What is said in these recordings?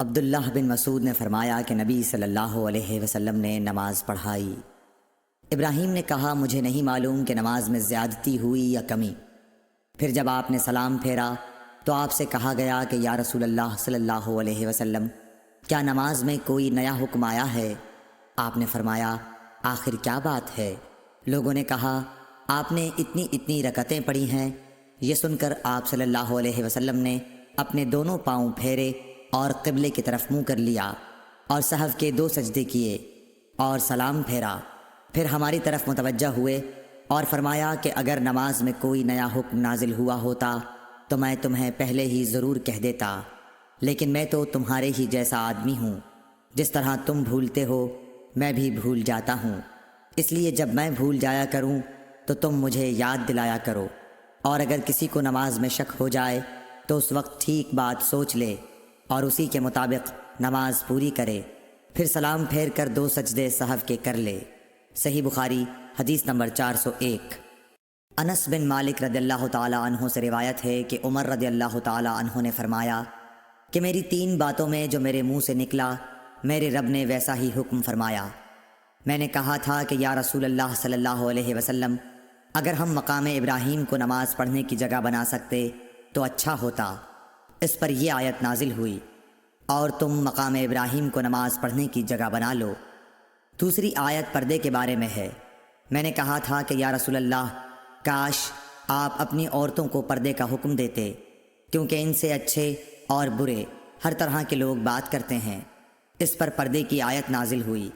عبداللہ بن مسعود نے فرمایا کہ نبی صلی اللہ علیہ وسلم نے نماز پڑھائی۔ ابراہیم نے کہا مجھے نہیں معلوم کہ نماز میں زیادتی ہوئی یا کمی۔ پھر جب آپ نے سلام پھیرا تو آپ سے کہا گیا کہ یا رسول اللہ صلی اللہ علیہ وسلم کیا نماز میں کوئی نیا حکم آیا ہے؟ آپ نے فرمایا آخر کیا بات ہے؟ لوگوں نے کہا آپ نے اتنی رکعتیں پڑھی ہیں۔ یہ سن کر آپ صلی اللہ علیہ وسلم نے اپنے دونوں پاؤں پھیرے اور قبلے کی طرف منہ کر لیا اور سہو کے 2 سجدے کیے اور سلام پھیرا۔ پھر ہماری طرف متوجہ ہوئے اور فرمایا کہ اگر نماز میں کوئی نیا حکم نازل ہوا ہوتا تو میں تمہیں پہلے ہی ضرور کہہ دیتا، لیکن میں تو تمہارے ہی جیسا آدمی ہوں، جس طرح تم بھولتے ہو میں بھی بھول جاتا ہوں، اس لیے جب میں بھول جایا کروں تو تم مجھے یاد دلایا کرو، اور اگر کسی کو نماز میں شک ہو جائے تو اس وقت ٹھیک بات سوچ لے اور اسی کے مطابق نماز پوری کرے، پھر سلام پھیر کر 2 سجدے سہو کے کر لے۔ صحیح بخاری حدیث نمبر 401۔ انس بن مالک رضی اللہ تعالی عنہ سے روایت ہے کہ عمر رضی اللہ تعالی عنہ نے فرمایا کہ میری 3 باتوں میں جو میرے منہ سے نکلا میرے رب نے ویسا ہی حکم فرمایا۔ میں نے کہا تھا کہ یا رسول اللہ صلی اللہ علیہ وسلم اگر ہم مقام ابراہیم کو نماز پڑھنے کی جگہ بنا سکتے تو اچھا ہوتا۔ اس پر یہ آیت نازل ہوئی اور تم مقام ابراہیم کو نماز پڑھنے کی جگہ بنا لو۔ دوسری آیت پردے کے بارے میں ہے۔ میں نے کہا تھا کہ یا رسول اللہ کاش آپ اپنی عورتوں کو پردے کا حکم دیتے، کیونکہ ان سے اچھے اور برے ہر طرح کے لوگ بات کرتے ہیں۔ اس پر پردے کی آیت نازل ہوئی۔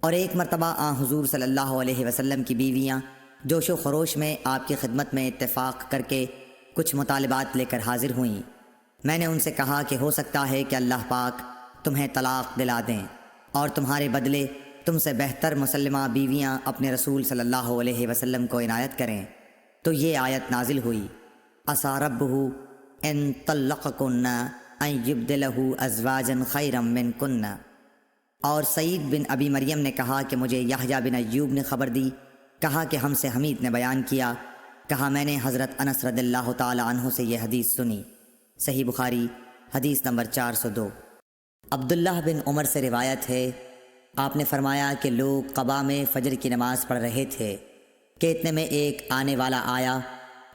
اور ایک مرتبہ حضور صلی اللہ علیہ وسلم کی بیویاں جوش و خروش میں آپ کی خدمت میں اتفاق کر کے کچھ مطالبات لے کر حاضر ہوئیں۔ میں نے ان سے کہا کہ ہو سکتا ہے کہ اللہ پاک تمہیں طلاق دلا دیں اور تمہارے بدلے تم سے بہتر مسلمہ بیویاں اپنے رسول صلی اللہ علیہ وسلم کو عنایت کریں۔ تو یہ آیت نازل ہوئی عسیٰ ربہ ان طلقکن ان یبدلہ ازواجا خیرا منکن۔ اور سعید بن ابی مریم نے کہا کہ مجھے یحییٰ بن ایوب نے خبر دی، کہا کہ ہم سے حمید نے بیان کیا، کہا میں نے حضرت انس رضی اللہ تعالی عنہ سے یہ حدیث سنی۔ صحیح بخاری حدیث نمبر 402۔ عبداللہ بن عمر سے روایت ہے آپ نے فرمایا کہ لوگ قباء میں فجر کی نماز پڑھ رہے تھے کہ اتنے میں ایک آنے والا آیا،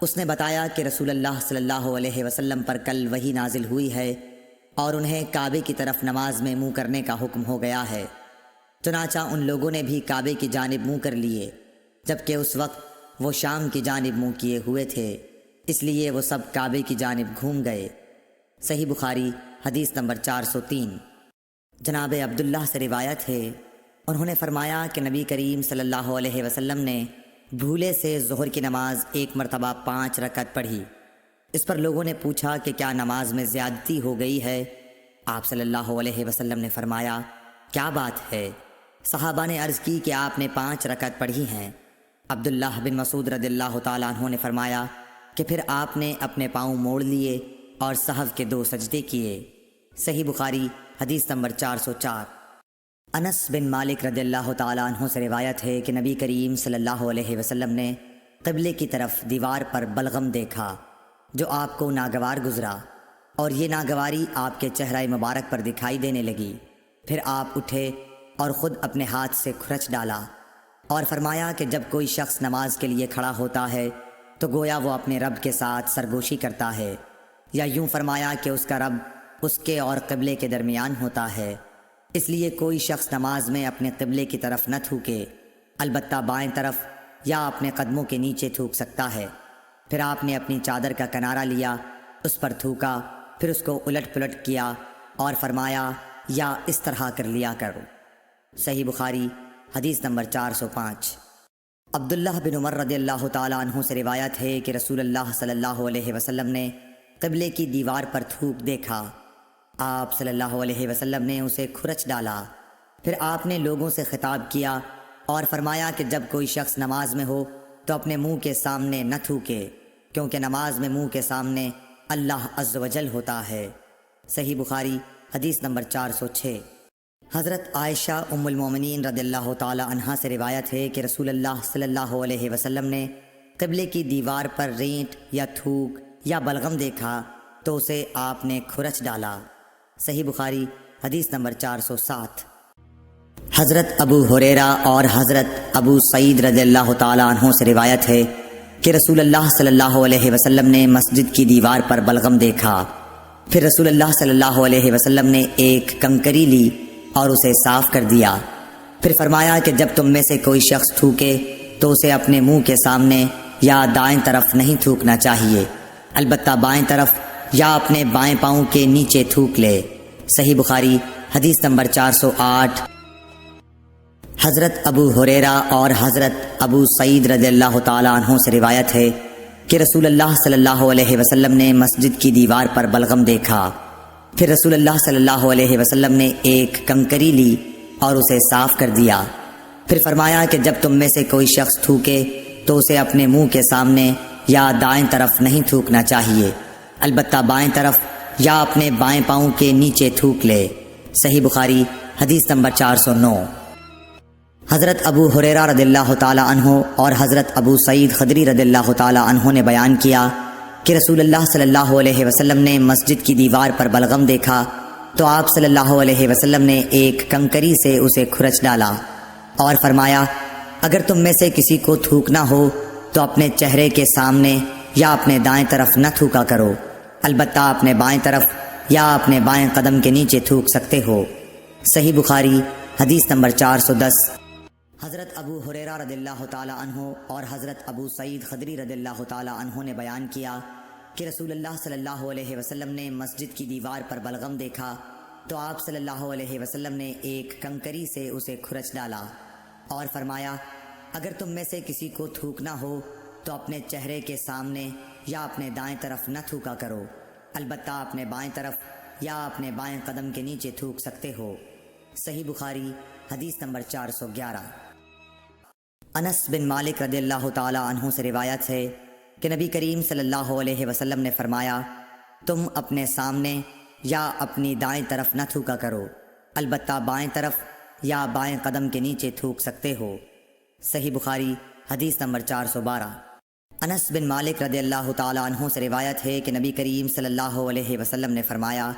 اس نے بتایا کہ رسول اللہ صلی اللہ علیہ وسلم پر کل وحی نازل ہوئی ہے اور انہیں کعبے کی طرف نماز میں منہ کرنے کا حکم ہو گیا ہے۔ چنانچہ ان لوگوں نے بھی کعبے کی جانب منہ کر لیے، جبکہ اس وقت وہ شام کی جانب منہ کیے ہوئے تھے، اس لیے وہ سب کعبے کی جانب گھوم گئے۔ صحیح بخاری حدیث نمبر 403۔ جناب عبداللہ سے روایت ہے انہوں نے فرمایا کہ نبی کریم صلی اللہ علیہ وسلم نے بھولے سے ظہر کی نماز ایک مرتبہ 5 رکعت پڑھی۔ اس پر لوگوں نے پوچھا کہ کیا نماز میں زیادتی ہو گئی ہے؟ آپ صلی اللہ علیہ وسلم نے فرمایا کیا بات ہے؟ صحابہ نے عرض کی کہ آپ نے 5 رکعت پڑھی ہیں۔ عبداللہ بن مسعود رضی اللہ تعالیٰ عنہ نے فرمایا کہ پھر آپ نے اپنے پاؤں موڑ لیے اور سہو کے 2 سجدے کیے۔ صحیح بخاری حدیث نمبر 404۔ انس بن مالک رضی اللہ تعالیٰ عنہ سے روایت ہے کہ نبی کریم صلی اللہ علیہ وسلم نے قبلے کی طرف دیوار پر بلغم دیکھا جو آپ کو ناگوار گزرا، اور یہ ناگواری آپ کے چہرہ مبارک پر دکھائی دینے لگی۔ پھر آپ اٹھے اور خود اپنے ہاتھ سے کھرچ ڈالا اور فرمایا کہ جب کوئی شخص نماز کے لیے کھڑا ہوتا ہے تو گویا وہ اپنے رب کے ساتھ سرگوشی کرتا ہے، یا یوں فرمایا کہ اس کا رب اس کے اور قبلے کے درمیان ہوتا ہے، اس لیے کوئی شخص نماز میں اپنے قبلے کی طرف نہ تھوکے، البتہ بائیں طرف یا اپنے قدموں کے نیچے تھوک سکتا ہے۔ پھر آپ نے اپنی چادر کا کنارہ لیا، اس پر تھوکا، پھر اس کو الٹ پلٹ کیا اور فرمایا یا اس طرح کر لیا کرو۔ صحیح بخاری حدیث نمبر 405۔ عبداللہ بن عمر رضی اللہ تعالیٰ عنہ سے روایت ہے کہ رسول اللہ صلی اللہ علیہ وسلم نے قبلے کی دیوار پر تھوک دیکھا، آپ صلی اللہ علیہ وسلم نے اسے کھرچ ڈالا۔ پھر آپ نے لوگوں سے خطاب کیا اور فرمایا کہ جب کوئی شخص نماز میں ہو تو اپنے منہ کے سامنے نہ تھوکے، کیونکہ نماز میں منہ کے سامنے اللہ عز و جل ہوتا ہے۔ صحیح بخاری حدیث نمبر 406۔ حضرت عائشہ ام المومنین رضی اللہ تعالی عنہا سے روایت ہے کہ رسول اللہ صلی اللہ علیہ وسلم نے قبلے کی دیوار پر رینٹ یا تھوک یا بلغم دیکھا تو اسے آپ نے کھرچ ڈالا۔ صحیح بخاری حدیث نمبر 407۔ حضرت ابو ہریرہ اور حضرت ابو سعید رضی اللہ تعالی عنہ سے روایت ہے کہ رسول اللہ صلی اللہ علیہ وسلم نے مسجد کی دیوار پر بلغم دیکھا، پھر رسول اللہ صلی اللہ علیہ وسلم نے ایک کنکری لی اور اسے صاف کر دیا، پھر فرمایا کہ جب تم میں سے کوئی شخص تھوکے تو اسے اپنے منہ کے سامنے یا دائیں طرف نہیں تھوکنا چاہیے، البتہ بائیں طرف یا اپنے بائیں پاؤں کے نیچے تھوک لے۔ صحیح بخاری حدیث نمبر 408۔ حضرت ابو ہریرہ اور حضرت ابو سعید رضی اللہ تعالی عنہ سے روایت ہے کہ رسول اللہ صلی اللہ علیہ وسلم نے مسجد کی دیوار پر بلغم دیکھا، پھر رسول اللہ صلی اللہ علیہ وسلم نے ایک کنکری لی اور اسے صاف کر دیا، پھر فرمایا کہ جب تم میں سے کوئی شخص تھوکے تو اسے اپنے منہ کے سامنے یا دائیں طرف نہیں تھوکنا چاہیے، البتہ بائیں طرف یا اپنے بائیں پاؤں کے نیچے تھوک لے۔ صحیح بخاری حدیث نمبر 409۔ حضرت ابو ہریرہ رضی اللہ تعالی عنہ اور حضرت ابو سعید خدری رضی اللہ تعالی عنہ نے بیان کیا کہ رسول اللہ صلی اللہ علیہ وسلم نے مسجد کی دیوار پر بلغم دیکھا تو آپ صلی اللہ علیہ وسلم نے ایک کنکری سے اسے کھرچ ڈالا اور فرمایا، اگر تم میں سے کسی کو تھوکنا ہو تو اپنے چہرے کے سامنے یا اپنے دائیں طرف نہ تھوکا کرو، البتہ اپنے بائیں طرف یا اپنے بائیں قدم کے نیچے تھوک سکتے ہو۔ صحیح بخاری حدیث نمبر 410۔ حضرت ابو ہریرہ رضی اللہ تعالی عنہ اور حضرت ابو سعید خدری رضی اللہ تعالی عنہ نے بیان کیا کہ رسول اللہ صلی اللہ علیہ وسلم نے مسجد کی دیوار پر بلغم دیکھا تو آپ صلی اللہ علیہ وسلم نے ایک کنکری سے اسے کھرچ ڈالا اور فرمایا، اگر تم میں سے کسی کو تھوکنا ہو تو اپنے چہرے کے سامنے یا اپنے دائیں طرف نہ تھوکا کرو، البتہ اپنے بائیں طرف یا اپنے بائیں قدم کے نیچے تھوک سکتے ہو۔ صحیح بخاری حدیث نمبر 411۔ انس بن مالک رضی اللہ تعالی عنہ سے روایت ہے کہ نبی کریم صلی اللہ علیہ وسلم نے فرمایا، تم اپنے سامنے یا اپنی دائیں طرف نہ تھوکا کرو، البتہ بائیں طرف یا بائیں قدم کے نیچے تھوک سکتے ہو۔ صحیح بخاری حدیث نمبر 412۔ انس بن مالک رضی اللہ تعالی عنہ سے روایت ہے کہ نبی کریم صلی اللہ علیہ وسلم نے فرمایا،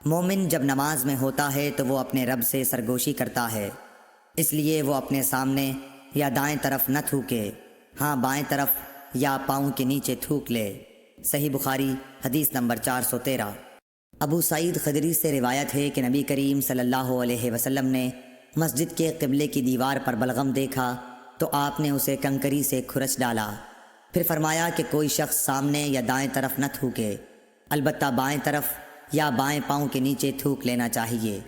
مومن جب نماز میں ہوتا ہے تو وہ اپنے رب سے سرگوشی کرتا ہے، اس لیے وہ اپنے سامنے یا دائیں طرف نہ تھوکے، ہاں بائیں طرف یا پاؤں کے نیچے تھوک لے۔ صحیح بخاری حدیث نمبر 413۔ ابو سعید خدری سے روایت ہے کہ نبی کریم صلی اللہ علیہ وسلم نے مسجد کے قبلے کی دیوار پر بلغم دیکھا تو آپ نے اسے کنکری سے کھرچ ڈالا، پھر فرمایا کہ کوئی شخص سامنے یا دائیں طرف نہ تھوکے، البتہ بائیں طرف یا بائیں پاؤں کے نیچے تھوک لینا چاہیے۔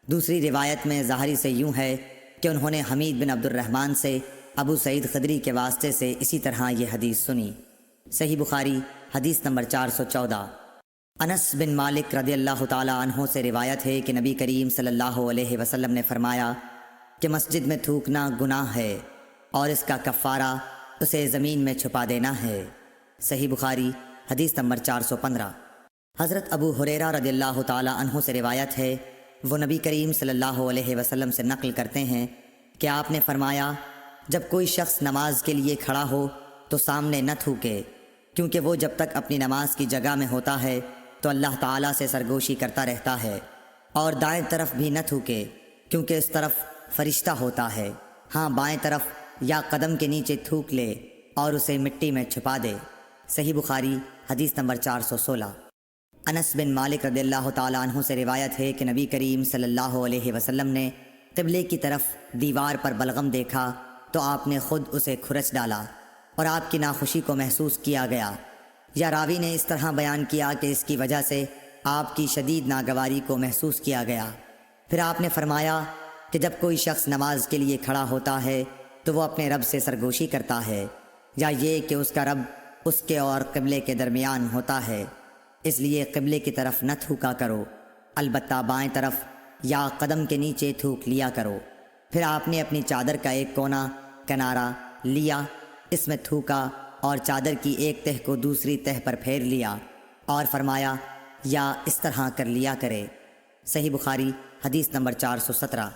دوسری روایت میں ظاہری سے یوں ہے کہ انہوں نے حمید بن عبد الرحمن سے ابو سعید خدری کے واسطے سے اسی طرح یہ حدیث سنی۔ صحیح بخاری حدیث نمبر 414۔ انس بن مالک رضی اللہ تعالی عنہ سے روایت ہے کہ نبی کریم صلی اللہ علیہ وسلم نے فرمایا کہ مسجد میں تھوکنا گناہ ہے اور اس کا کفارہ اسے زمین میں چھپا دینا ہے۔ صحیح بخاری حدیث نمبر 415۔ حضرت ابو ہریرہ رضی اللہ تعالی عنہ سے روایت ہے، وہ نبی کریم صلی اللہ علیہ وسلم سے نقل کرتے ہیں کہ آپ نے فرمایا، جب کوئی شخص نماز کے لیے کھڑا ہو تو سامنے نہ تھوکے، کیونکہ وہ جب تک اپنی نماز کی جگہ میں ہوتا ہے تو اللہ تعالیٰ سے سرگوشی کرتا رہتا ہے، اور دائیں طرف بھی نہ تھوکے کیونکہ اس طرف فرشتہ ہوتا ہے، ہاں بائیں طرف یا قدم کے نیچے تھوک لے اور اسے مٹی میں چھپا دے۔ صحیح بخاری حدیث نمبر 416۔ انس بن مالک رضی اللہ تعالیٰ عنہ سے روایت ہے کہ نبی کریم صلی اللہ علیہ وسلم نے قبلے کی طرف دیوار پر بلغم دیکھا تو آپ نے خود اسے کھرچ ڈالا اور آپ کی ناخوشی کو محسوس کیا گیا، یا راوی نے اس طرح بیان کیا کہ اس کی وجہ سے آپ کی شدید ناگواری کو محسوس کیا گیا۔ پھر آپ نے فرمایا کہ جب کوئی شخص نماز کے لیے کھڑا ہوتا ہے تو وہ اپنے رب سے سرگوشی کرتا ہے، یا یہ کہ اس کا رب اس کے اور قبلے کے درمیان ہوتا ہے، اس لیے قبلے کی طرف نہ تھوکا کرو، البتہ بائیں طرف یا قدم کے نیچے تھوک لیا کرو۔ پھر آپ نے اپنی چادر کا ایک کونا کنارہ لیا، اس میں تھوکا اور چادر کی ایک تہہ کو دوسری تہہ پر پھیر لیا اور فرمایا، یا اس طرح کر لیا کرے۔ صحیح بخاری حدیث نمبر 417۔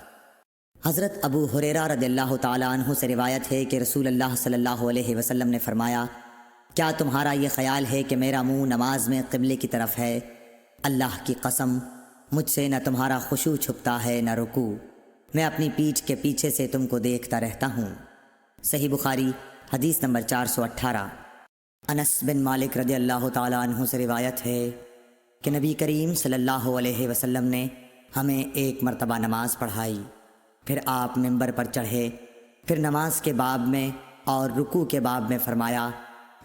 حضرت ابو ہریرہ رضی اللہ تعالیٰ عنہ سے روایت ہے کہ رسول اللہ صلی اللہ علیہ وسلم نے فرمایا، کیا تمہارا یہ خیال ہے کہ میرا منہ نماز میں قبلے کی طرف ہے؟ اللہ کی قسم، مجھ سے نہ تمہارا خشوع چھپتا ہے نہ رکوع، میں اپنی پیٹھ کے پیچھے سے تم کو دیکھتا رہتا ہوں۔ صحیح بخاری حدیث نمبر 418۔ انس بن مالک رضی اللہ تعالیٰ عنہ سے روایت ہے کہ نبی کریم صلی اللہ علیہ وسلم نے ہمیں ایک مرتبہ نماز پڑھائی، پھر آپ ممبر پر چڑھے، پھر نماز کے باب میں اور رکوع کے باب میں فرمایا،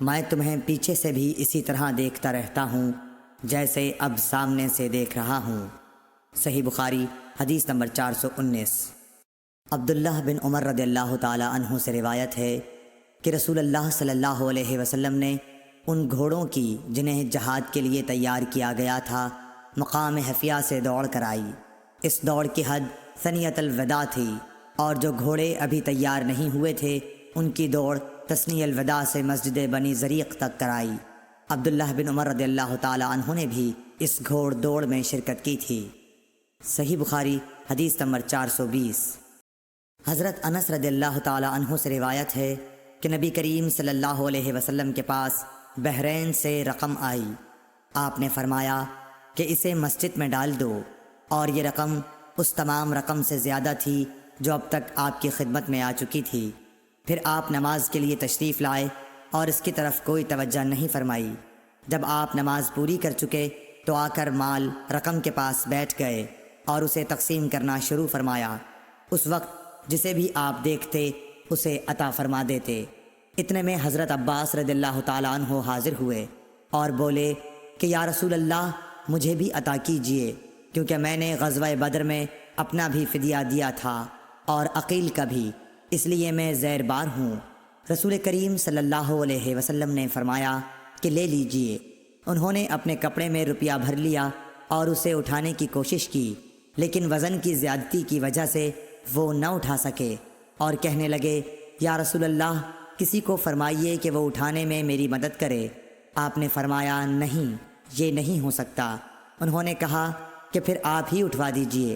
میں تمہیں پیچھے سے بھی اسی طرح دیکھتا رہتا ہوں جیسے اب سامنے سے دیکھ رہا ہوں۔ صحیح بخاری حدیث نمبر 419۔ عبداللہ بن عمر رضی اللہ تعالیٰ عنہ سے روایت ہے کہ رسول اللہ صلی اللہ علیہ وسلم نے ان گھوڑوں کی جنہیں جہاد کے لیے تیار کیا گیا تھا مقام حفیہ سے دوڑ کرائی۔ اس دوڑ کی حد ثنیۃ الوداع تھی، اور جو گھوڑے ابھی تیار نہیں ہوئے تھے ان کی دوڑ تثنی الوداع سے مسجد بنی زریق تک کرائی۔ عبداللہ بن عمر رضی اللہ تعالیٰ عنہ نے بھی اس گھوڑ دوڑ میں شرکت کی تھی۔ صحیح بخاری حدیث نمبر 420۔ حضرت انس رضی اللہ تعالیٰ عنہ سے روایت ہے کہ نبی کریم صلی اللہ علیہ وسلم کے پاس بحرین سے رقم آئی، آپ نے فرمایا کہ اسے مسجد میں ڈال دو، اور یہ رقم اس تمام رقم سے زیادہ تھی جو اب تک آپ کی خدمت میں آ چکی تھی۔ پھر آپ نماز کے لیے تشریف لائے اور اس کی طرف کوئی توجہ نہیں فرمائی۔ جب آپ نماز پوری کر چکے تو آ کر مال رقم کے پاس بیٹھ گئے اور اسے تقسیم کرنا شروع فرمایا۔ اس وقت جسے بھی آپ دیکھتے اسے عطا فرما دیتے۔ اتنے میں حضرت عباس رضی اللہ تعالیٰ عنہ حاضر ہوئے اور بولے کہ یا رسول اللہ، مجھے بھی عطا کیجئے، کیونکہ میں نے غزوہ بدر میں اپنا بھی فدیہ دیا تھا اور عقیل کا بھی، اس لیے میں زیر بار ہوں۔ رسول کریم صلی اللہ علیہ وسلم نے فرمایا کہ لے لیجئے۔ انہوں نے اپنے کپڑے میں روپیہ بھر لیا اور اسے اٹھانے کی کوشش کی، لیکن وزن کی زیادتی کی وجہ سے وہ نہ اٹھا سکے اور کہنے لگے، یا رسول اللہ، کسی کو فرمائیے کہ وہ اٹھانے میں میری مدد کرے۔ آپ نے فرمایا، نہیں، یہ نہیں ہو سکتا۔ انہوں نے کہا کہ پھر آپ ہی اٹھوا دیجئے۔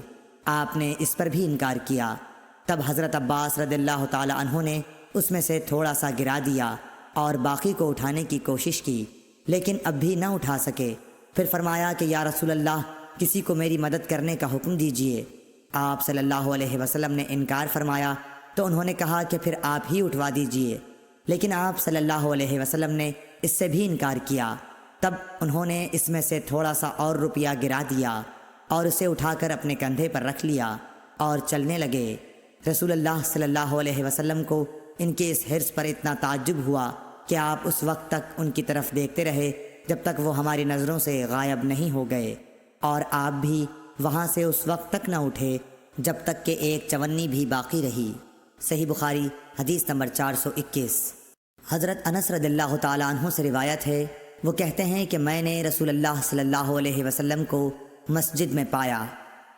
آپ نے اس پر بھی انکار کیا۔ تب حضرت عباس رضی اللہ تعالی عنہ نے اس میں سے تھوڑا سا گرا دیا اور باقی کو اٹھانے کی کوشش کی، لیکن اب بھی نہ اٹھا سکے۔ پھر فرمایا کہ یا رسول اللہ، کسی کو میری مدد کرنے کا حکم دیجئے۔ آپ صلی اللہ علیہ وسلم نے انکار فرمایا تو انہوں نے کہا کہ پھر آپ ہی اٹھوا دیجئے، لیکن آپ صلی اللہ علیہ وسلم نے اس سے بھی انکار کیا۔ تب انہوں نے اس میں سے تھوڑا سا اور روپیہ گرا دیا اور اسے اٹھا کر اپنے کندھے پر رکھ لیا اور چلنے لگے۔ رسول اللہ صلی اللہ علیہ وسلم کو ان کے اس حرص پر اتنا تعجب ہوا کہ آپ اس وقت تک ان کی طرف دیکھتے رہے جب تک وہ ہماری نظروں سے غائب نہیں ہو گئے، اور آپ بھی وہاں سے اس وقت تک نہ اٹھے جب تک کہ ایک چونی بھی باقی رہی۔ صحیح بخاری حدیث نمبر 421۔ حضرت انس رضی اللہ تعالیٰ عنہ سے روایت ہے، وہ کہتے ہیں کہ میں نے رسول اللہ صلی اللہ علیہ وسلم کو مسجد میں پایا،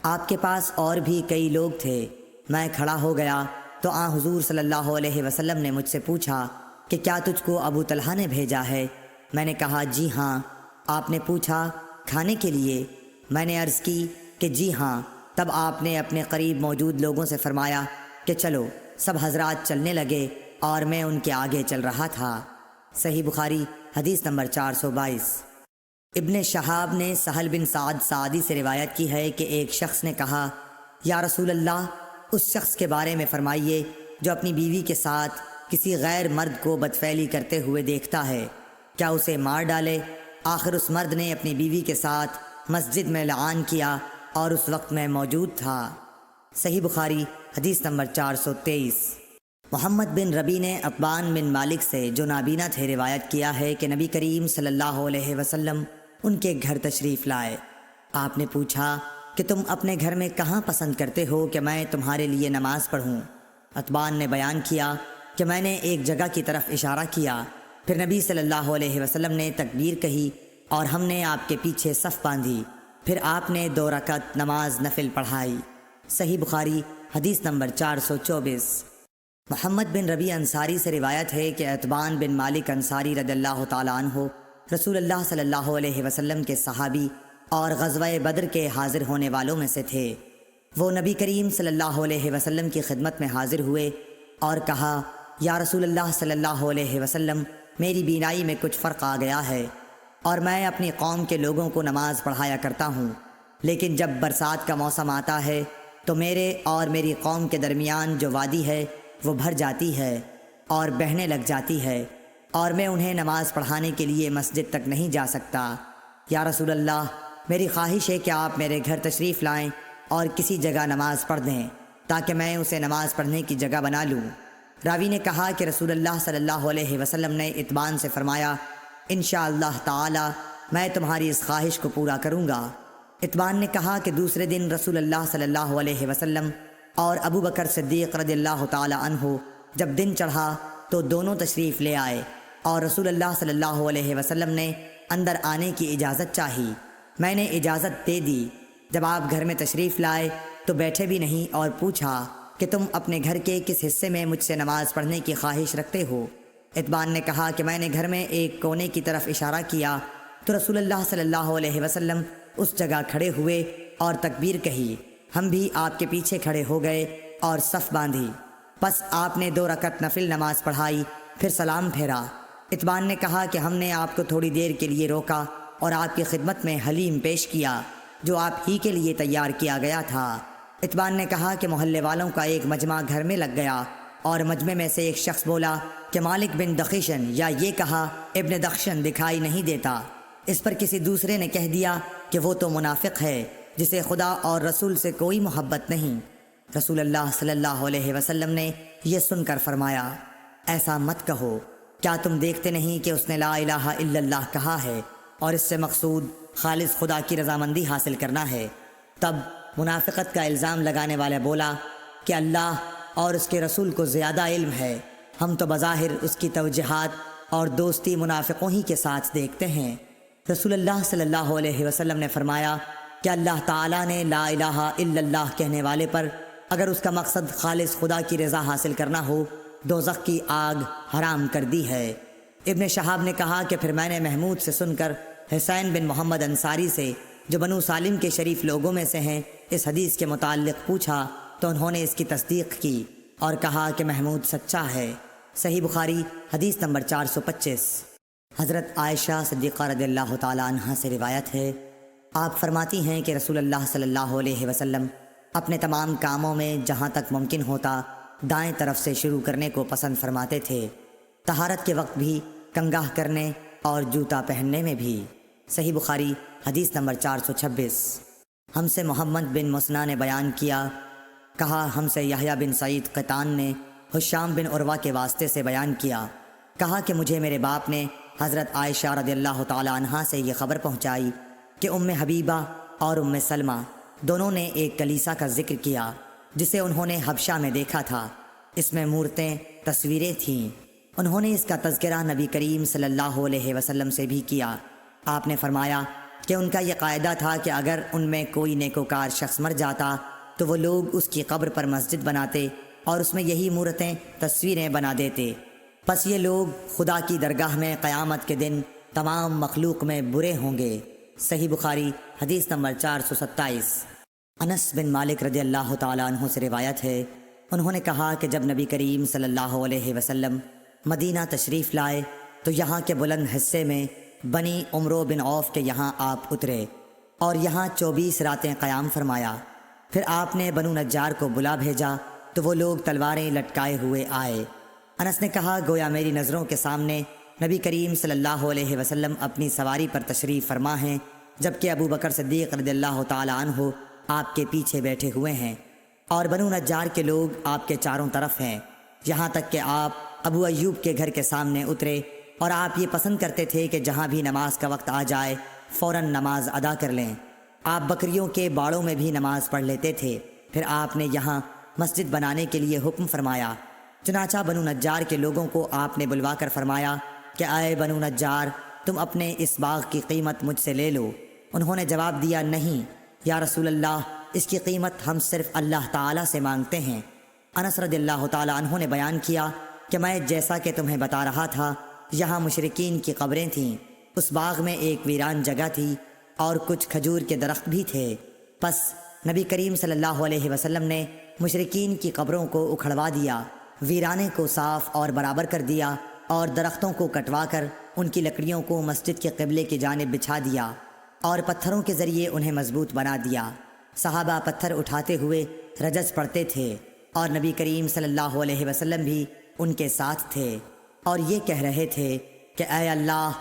آپ کے پاس اور بھی کئی لوگ تھے۔ میں کھڑا ہو گیا تو حضور صلی اللہ علیہ وسلم نے مجھ سے پوچھا کہ کیا تجھ کو ابو طلحہ نے بھیجا ہے؟ میں نے کہا جی ہاں۔ آپ نے پوچھا کھانے کے لیے؟ میں نے عرض کی کہ جی ہاں۔ تب آپ نے اپنے قریب موجود لوگوں سے فرمایا کہ چلو۔ سب حضرات چلنے لگے اور میں ان کے آگے چل رہا تھا۔ صحیح بخاری حدیث نمبر 422۔ ابن شہاب نے سہل بن سعد سعدی سے روایت کی ہے کہ ایک شخص نے کہا، یا رسول اللہ، اس شخص کے بارے میں فرمائیے جو اپنی بیوی کے ساتھ کسی غیر مرد کو بدفعلی کرتے ہوئے دیکھتا ہے، کیا اسے مار ڈالے؟ آخر اس مرد نے اپنی بیوی کے ساتھ مسجد میں لعان کیا اور اس وقت میں موجود تھا۔ صحیح بخاری حدیث نمبر 423۔ محمد بن ربی نے عتبان بن مالک سے جو نابینا تھے روایت کیا ہے کہ نبی کریم صلی اللہ علیہ وسلم ان کے گھر تشریف لائے۔ آپ نے پوچھا کہ تم اپنے گھر میں کہاں پسند کرتے ہو کہ میں تمہارے لیے نماز پڑھوں؟ عتبان نے بیان کیا کہ میں نے ایک جگہ کی طرف اشارہ کیا، پھر نبی صلی اللہ علیہ وسلم نے تکبیر کہی اور ہم نے آپ کے پیچھے صف باندھی، پھر آپ نے 2 رکعت نماز نفل پڑھائی۔ صحیح بخاری حدیث نمبر 424۔ محمد بن ربی انصاری سے روایت ہے کہ عتبان بن مالک انصاری رضی اللہ تعالیٰ عنہ رسول اللہ صلی اللہ علیہ وسلم کے صحابی اور غزوہ بدر کے حاضر ہونے والوں میں سے تھے۔ وہ نبی کریم صلی اللہ علیہ وسلم کی خدمت میں حاضر ہوئے اور کہا، یا رسول اللہ صلی اللہ علیہ وسلم، میری بینائی میں کچھ فرق آ گیا ہے اور میں اپنی قوم کے لوگوں کو نماز پڑھایا کرتا ہوں، لیکن جب برسات کا موسم آتا ہے تو میرے اور میری قوم کے درمیان جو وادی ہے وہ بھر جاتی ہے اور بہنے لگ جاتی ہے، اور میں انہیں نماز پڑھانے کے لیے مسجد تک نہیں جا سکتا۔ یا رسول اللہ، میری خواہش ہے کہ آپ میرے گھر تشریف لائیں اور کسی جگہ نماز پڑھ دیں تاکہ میں اسے نماز پڑھنے کی جگہ بنا لوں۔ راوی نے کہا کہ رسول اللہ صلی اللہ علیہ وسلم نے اتبان سے فرمایا، انشاءاللہ تعالی میں تمہاری اس خواہش کو پورا کروں گا۔ اتبان نے کہا کہ دوسرے دن رسول اللہ صلی اللہ علیہ وسلم اور ابو بکر صدیق رضی اللہ تعالی عنہ جب دن چڑھا تو دونوں تشریف لے آئے اور رسول اللہ صلی اللہ علیہ وسلم نے اندر آنے کی اجازت چاہی۔ میں نے اجازت دے دی۔ جب آپ گھر میں تشریف لائے تو بیٹھے بھی نہیں اور پوچھا کہ تم اپنے گھر کے کس حصے میں مجھ سے نماز پڑھنے کی خواہش رکھتے ہو؟ اتبان نے کہا کہ میں نے گھر میں ایک کونے کی طرف اشارہ کیا تو رسول اللہ صلی اللہ علیہ وسلم اس جگہ کھڑے ہوئے اور تکبیر کہی۔ ہم بھی آپ کے پیچھے کھڑے ہو گئے اور صف باندھی۔ پس آپ نے 2 رکعت نفل نماز پڑھائی، پھر سلام پھیرا۔ اتبان نے کہا کہ ہم نے آپ کو تھوڑی دیر کے لیے روکا اور آپ کی خدمت میں حلیم پیش کیا جو آپ ہی کے لیے تیار کیا گیا تھا۔ اتبان نے کہا کہ محلے والوں کا ایک مجمع گھر میں لگ گیا اور مجمع میں سے ایک شخص بولا کہ مالک بن دخشن، یا یہ کہا ابن دخشن دکھائی نہیں دیتا۔ اس پر کسی دوسرے نے کہہ دیا کہ وہ تو منافق ہے جسے خدا اور رسول سے کوئی محبت نہیں۔ رسول اللہ صلی اللہ علیہ وسلم نے یہ سن کر فرمایا، ایسا مت کہو، کیا تم دیکھتے نہیں کہ اس نے لا الہ الا اللہ کہا ہے اور اس سے مقصود خالص خدا کی رضامندی حاصل کرنا ہے؟ تب منافقت کا الزام لگانے والا بولا کہ اللہ اور اس کے رسول کو زیادہ علم ہے، ہم تو بظاہر اس کی توجیہات اور دوستی منافقوں ہی کے ساتھ دیکھتے ہیں۔ رسول اللہ صلی اللہ علیہ وسلم نے فرمایا کہ اللہ تعالیٰ نے لا الہ الا اللہ کہنے والے پر اگر اس کا مقصد خالص خدا کی رضا حاصل کرنا ہو دوزخ کی آگ حرام کر دی ہے۔ ابن شہاب نے کہا کہ پھر میں نے محمود سے سن کر حسین بن محمد انصاری سے جو بنو سالم کے شریف لوگوں میں سے ہیں اس حدیث کے متعلق پوچھا تو انہوں نے اس کی تصدیق کی اور کہا کہ محمود سچا ہے۔ صحیح بخاری حدیث نمبر 425۔ حضرت عائشہ صدیقہ رضی اللہ تعالی عنہ سے روایت ہے، آپ فرماتی ہیں کہ رسول اللہ صلی اللہ علیہ وسلم اپنے تمام کاموں میں جہاں تک ممکن ہوتا دائیں طرف سے شروع کرنے کو پسند فرماتے تھے، طہارت کے وقت بھی، کنگھا کرنے اور جوتا پہننے میں بھی۔ صحیح بخاری حدیث نمبر 426۔ ہم سے محمد بن مسنہ نے بیان کیا، کہا ہم سے یحییٰ بن سعید قطان نے ہشام بن عروہ کے واسطے سے بیان کیا، کہا کہ مجھے میرے باپ نے حضرت عائشہ رضی اللہ تعالی عنہا سے یہ خبر پہنچائی کہ ام حبیبہ اور ام سلمہ دونوں نے ایک کلیسا کا ذکر کیا جسے انہوں نے حبشہ میں دیکھا تھا۔ اس میں مورتیں، تصویریں تھیں۔ انہوں نے اس کا تذکرہ نبی کریم صلی اللہ علیہ وسلم سے بھی کیا۔ آپ نے فرمایا کہ ان کا یہ قاعدہ تھا کہ اگر ان میں کوئی نیکوکار شخص مر جاتا تو وہ لوگ اس کی قبر پر مسجد بناتے اور اس میں یہی مورتیں، تصویریں بنا دیتے۔ پس یہ لوگ خدا کی درگاہ میں قیامت کے دن تمام مخلوق میں برے ہوں گے۔ صحیح بخاری حدیث نمبر 427۔ انس بن مالک رضی اللہ تعالیٰ عنہ سے روایت ہے، انہوں نے کہا کہ جب نبی کریم صلی اللہ علیہ وسلم مدینہ تشریف لائے تو یہاں کے بلند حصے میں بنی عمرو بن عوف کے یہاں آپ اترے اور یہاں 24 راتیں قیام فرمایا۔ پھر آپ نے بنو نجار کو بلا بھیجا تو وہ لوگ تلواریں لٹکائے ہوئے آئے۔ انس نے کہا گویا میری نظروں کے سامنے نبی کریم صلی اللہ علیہ وسلم اپنی سواری پر تشریف فرما ہیں، جبکہ ابو بکر صدیق رضی اللہ تعالی عنہ آپ کے پیچھے بیٹھے ہوئے ہیں اور بنو نجار کے لوگ آپ کے چاروں طرف ہیں، یہاں تک کہ آپ ابو ایوب کے گھر کے سامنے اترے اور آپ یہ پسند کرتے تھے کہ جہاں بھی نماز کا وقت آ جائے فوراً نماز ادا کر لیں۔ آپ بکریوں کے باڑوں میں بھی نماز پڑھ لیتے تھے۔ پھر آپ نے یہاں مسجد بنانے کے لیے حکم فرمایا۔ چنانچہ بنو نجار کے لوگوں کو آپ نے بلوا کر فرمایا کہ اے بنو نجار، تم اپنے اس باغ کی قیمت مجھ سے لے لو۔ انہوں نے جواب دیا نہیں یا رسول اللہ، اس کی قیمت ہم صرف اللہ تعالیٰ سے مانگتے ہیں۔ انس رضی اللہ تعالیٰ عنہ نے بیان کیا کہ میں جیسا کہ تمہیں بتا رہا تھا یہاں مشرکین کی قبریں تھیں۔ اس باغ میں ایک ویران جگہ تھی اور کچھ کھجور کے درخت بھی تھے۔ پس نبی کریم صلی اللہ علیہ وسلم نے مشرکین کی قبروں کو اکھڑوا دیا، ویرانے کو صاف اور برابر کر دیا اور درختوں کو کٹوا کر ان کی لکڑیوں کو مسجد کے قبلے کی جانب بچھا دیا اور پتھروں کے ذریعے انہیں مضبوط بنا دیا۔ صحابہ پتھر اٹھاتے ہوئے رجز پڑھتے تھے اور نبی کریم صلی اللہ علیہ وسلم بھی ان کے ساتھ تھے اور یہ کہہ رہے تھے کہ اے اللہ،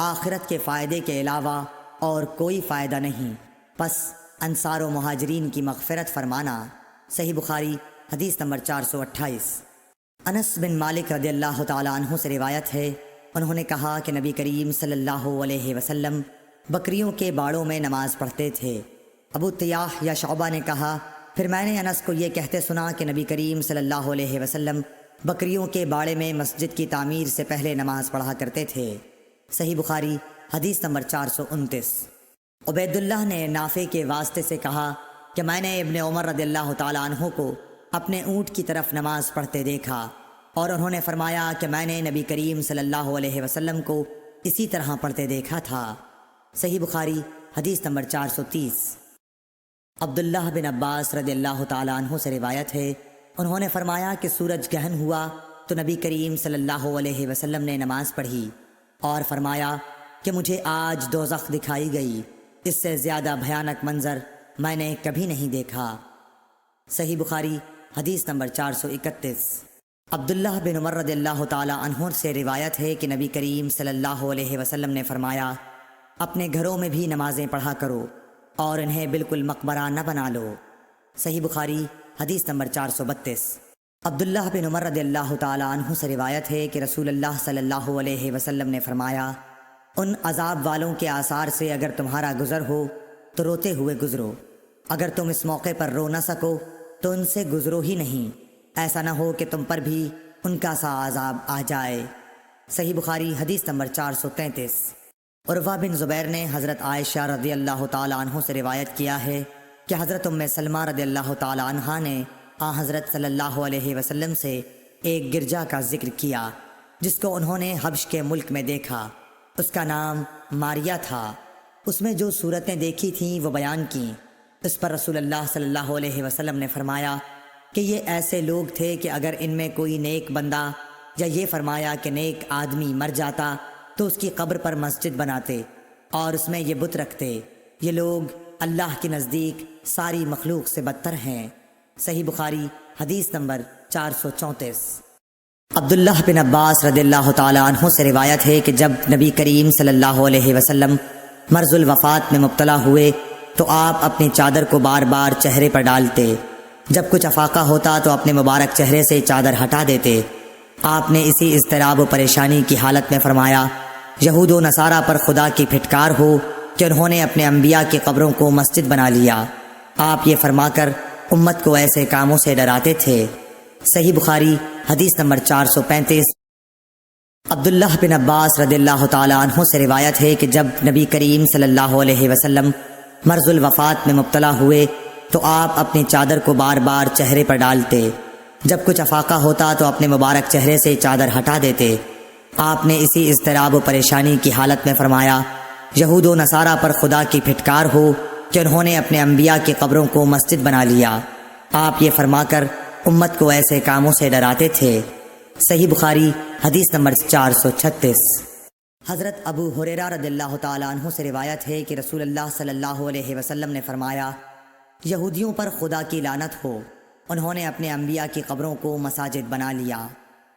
آخرت کے فائدے کے علاوہ اور کوئی فائدہ نہیں، پس انصار و مہاجرین کی مغفرت فرمانا۔ صحیح بخاری حدیث نمبر 428۔ انس بن مالک رضی اللہ تعالیٰ عنہ سے روایت ہے، انہوں نے کہا کہ نبی کریم صلی اللہ علیہ وسلم بکریوں کے باڑوں میں نماز پڑھتے تھے۔ ابو طیاح یا شعبہ نے کہا، پھر میں نے انس کو یہ کہتے سنا کہ نبی کریم صلی اللہ علیہ وسلم بکریوں کے باڑے میں مسجد کی تعمیر سے پہلے نماز پڑھا کرتے تھے۔ صحیح بخاری حدیث نمبر 429۔ عبید اللہ نے نافع کے واسطے سے کہا کہ میں نے ابن عمر رضی اللہ تعالیٰ عنہ کو اپنے اونٹ کی طرف نماز پڑھتے دیکھا اور انہوں نے فرمایا کہ میں نے نبی کریم صلی اللہ علیہ وسلم کو اسی طرح پڑھتے دیکھا تھا۔ صحیح بخاری حدیث نمبر 430۔ عبداللہ بن عباس رضی اللہ تعالیٰ عنہ سے روایت ہے، انہوں نے فرمایا کہ سورج گہن ہوا تو نبی کریم صلی اللہ علیہ وسلم نے نماز پڑھی اور فرمایا کہ مجھے آج دوزخ دکھائی گئی، اس سے زیادہ بھیانک منظر میں نے کبھی نہیں دیکھا۔ صحیح بخاری حدیث نمبر 431۔ عبداللہ بن عمر رضی اللہ تعالیٰ عنہ سے روایت ہے کہ نبی کریم صلی اللہ علیہ وسلم نے فرمایا، اپنے گھروں میں بھی نمازیں پڑھا کرو اور انہیں بالکل مقبرہ نہ بنا لو۔ صحیح بخاری حدیث نمبر 432۔ عبداللہ بن عمر رضی اللہ تعالیٰ عنہ سے روایت ہے کہ رسول اللہ صلی اللہ علیہ وسلم نے فرمایا، ان عذاب والوں کے آثار سے اگر تمہارا گزر ہو تو روتے ہوئے گزرو، اگر تم اس موقع پر رو نہ سکو تو ان سے گزرو ہی نہیں، ایسا نہ ہو کہ تم پر بھی ان کا سا عذاب آ جائے۔ صحیح بخاری حدیث نمبر 433۔ عروہ بن زبیر نے حضرت عائشہ رضی اللہ تعالیٰ عنہ سے روایت کیا ہے کہ حضرت ام سلمہ رضی اللہ تعالیٰ عنہ نے حضرت صلی اللہ علیہ وسلم سے ایک گرجا کا ذکر کیا جس کو انہوں نے حبش کے ملک میں دیکھا، اس کا نام ماریا تھا، اس میں جو صورتیں دیکھی تھیں وہ بیان کیں۔ اس پر رسول اللہ صلی اللہ علیہ وسلم نے فرمایا کہ یہ ایسے لوگ تھے کہ اگر ان میں کوئی نیک بندہ، یا یہ فرمایا کہ نیک آدمی مر جاتا تو اس کی قبر پر مسجد بناتے اور اس میں یہ بت رکھتے، یہ لوگ اللہ کے نزدیک ساری مخلوق سے بدتر ہیں۔ صحیح بخاری حدیث نمبر 434۔ عبداللہ بن عباس رضی اللہ تعالیٰ عنہ سے روایت ہے کہ جب نبی کریم صلی اللہ علیہ وسلم مرض الوفات میں مبتلا ہوئے تو آپ اپنی چادر کو بار بار چہرے پر ڈالتے، جب کچھ افاقہ ہوتا تو اپنے مبارک چہرے سے چادر ہٹا دیتے۔ آپ نے اسی اضطراب و پریشانی کی حالت میں فرمایا، یہود و نصارہ پر خدا کی پھٹکار ہو کہ انہوں نے اپنے انبیاء کی قبروں کو مسجد بنا لیا۔ آپ یہ فرما کر امت کو ایسے کاموں سے ڈراتے تھے۔ صحیح بخاری حدیث نمبر 435۔ عبداللہ بن عباس رضی اللہ تعالیٰ عنہ سے روایت ہے کہ جب نبی کریم صلی اللہ علیہ وسلم مرض الوفات میں مبتلا ہوئے تو آپ اپنی چادر کو بار بار چہرے پر ڈالتے، جب کچھ افاقہ ہوتا تو اپنے مبارک چہرے سے چادر ہٹا دیتے۔ آپ نے اسی اضطراب و پریشانی کی حالت میں فرمایا، یہود و نصارہ پر خدا کی پھٹکار ہو کہ انہوں نے اپنے انبیاء کی قبروں کو مسجد بنا لیا۔ آپ یہ فرما کر امت کو ایسے کاموں سے ڈراتے تھے۔ صحیح بخاری حدیث نمبر 436۔ حضرت ابو ہریرہ رضی اللہ تعالیٰ عنہ سے روایت ہے کہ رسول اللہ صلی اللہ علیہ وسلم نے فرمایا، یہودیوں پر خدا کی لعنت ہو، انہوں نے اپنے انبیاء کی قبروں کو مساجد بنا لیا۔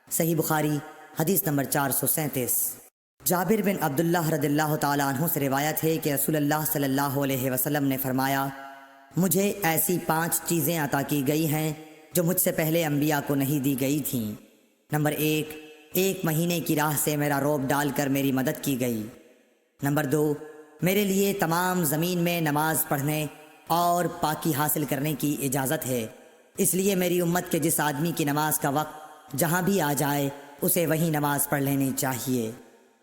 صحیح بخاری حدیث نمبر 437۔ جابر بن عبداللہ رضی اللہ تعالیٰ عنہ سے روایت ہے کہ رسول اللہ صلی اللہ علیہ وسلم نے فرمایا، مجھے ایسی 5 چیزیں عطا کی گئی ہیں جو مجھ سے پہلے انبیاء کو نہیں دی گئی تھیں۔ نمبر 1، 1 مہینے کی راہ سے میرا روب ڈال کر میری مدد کی گئی۔ نمبر 2، میرے لیے تمام زمین میں نماز پڑھنے اور پاکی حاصل کرنے کی اجازت ہے، اس لیے میری امت کے جس آدمی کی نماز کا وقت جہاں بھی آ جائے اسے وہی نماز پڑھ لینی چاہیے۔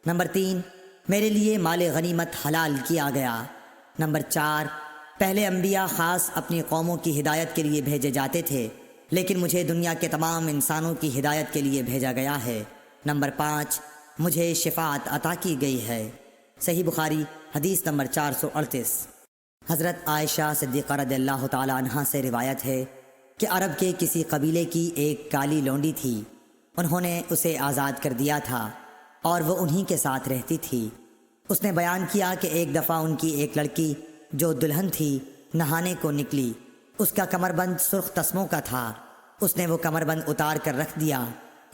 نمبر 3، میرے لیے مال غنیمت حلال کیا گیا۔ نمبر 4، پہلے انبیاء خاص اپنی قوموں کی ہدایت کے لیے بھیجے جاتے تھے، لیکن مجھے دنیا کے تمام انسانوں کی ہدایت کے لیے بھیجا گیا ہے۔ نمبر 5، مجھے شفاعت عطا کی گئی ہے۔ صحیح بخاری حدیث نمبر 438۔ حضرت عائشہ صدیقہ رضی اللہ تعالی عنہا سے روایت ہے کہ عرب کے کسی قبیلے کی ایک کالی لونڈی تھی، انہوں نے اسے آزاد کر دیا تھا اور وہ انہی کے ساتھ رہتی تھی۔ اس نے بیان کیا کہ ایک دفعہ ان کی ایک لڑکی جو دلہن تھی نہانے کو نکلی، اس کا کمربند سرخ تسموں کا تھا، اس نے وہ کمربند اتار کر رکھ دیا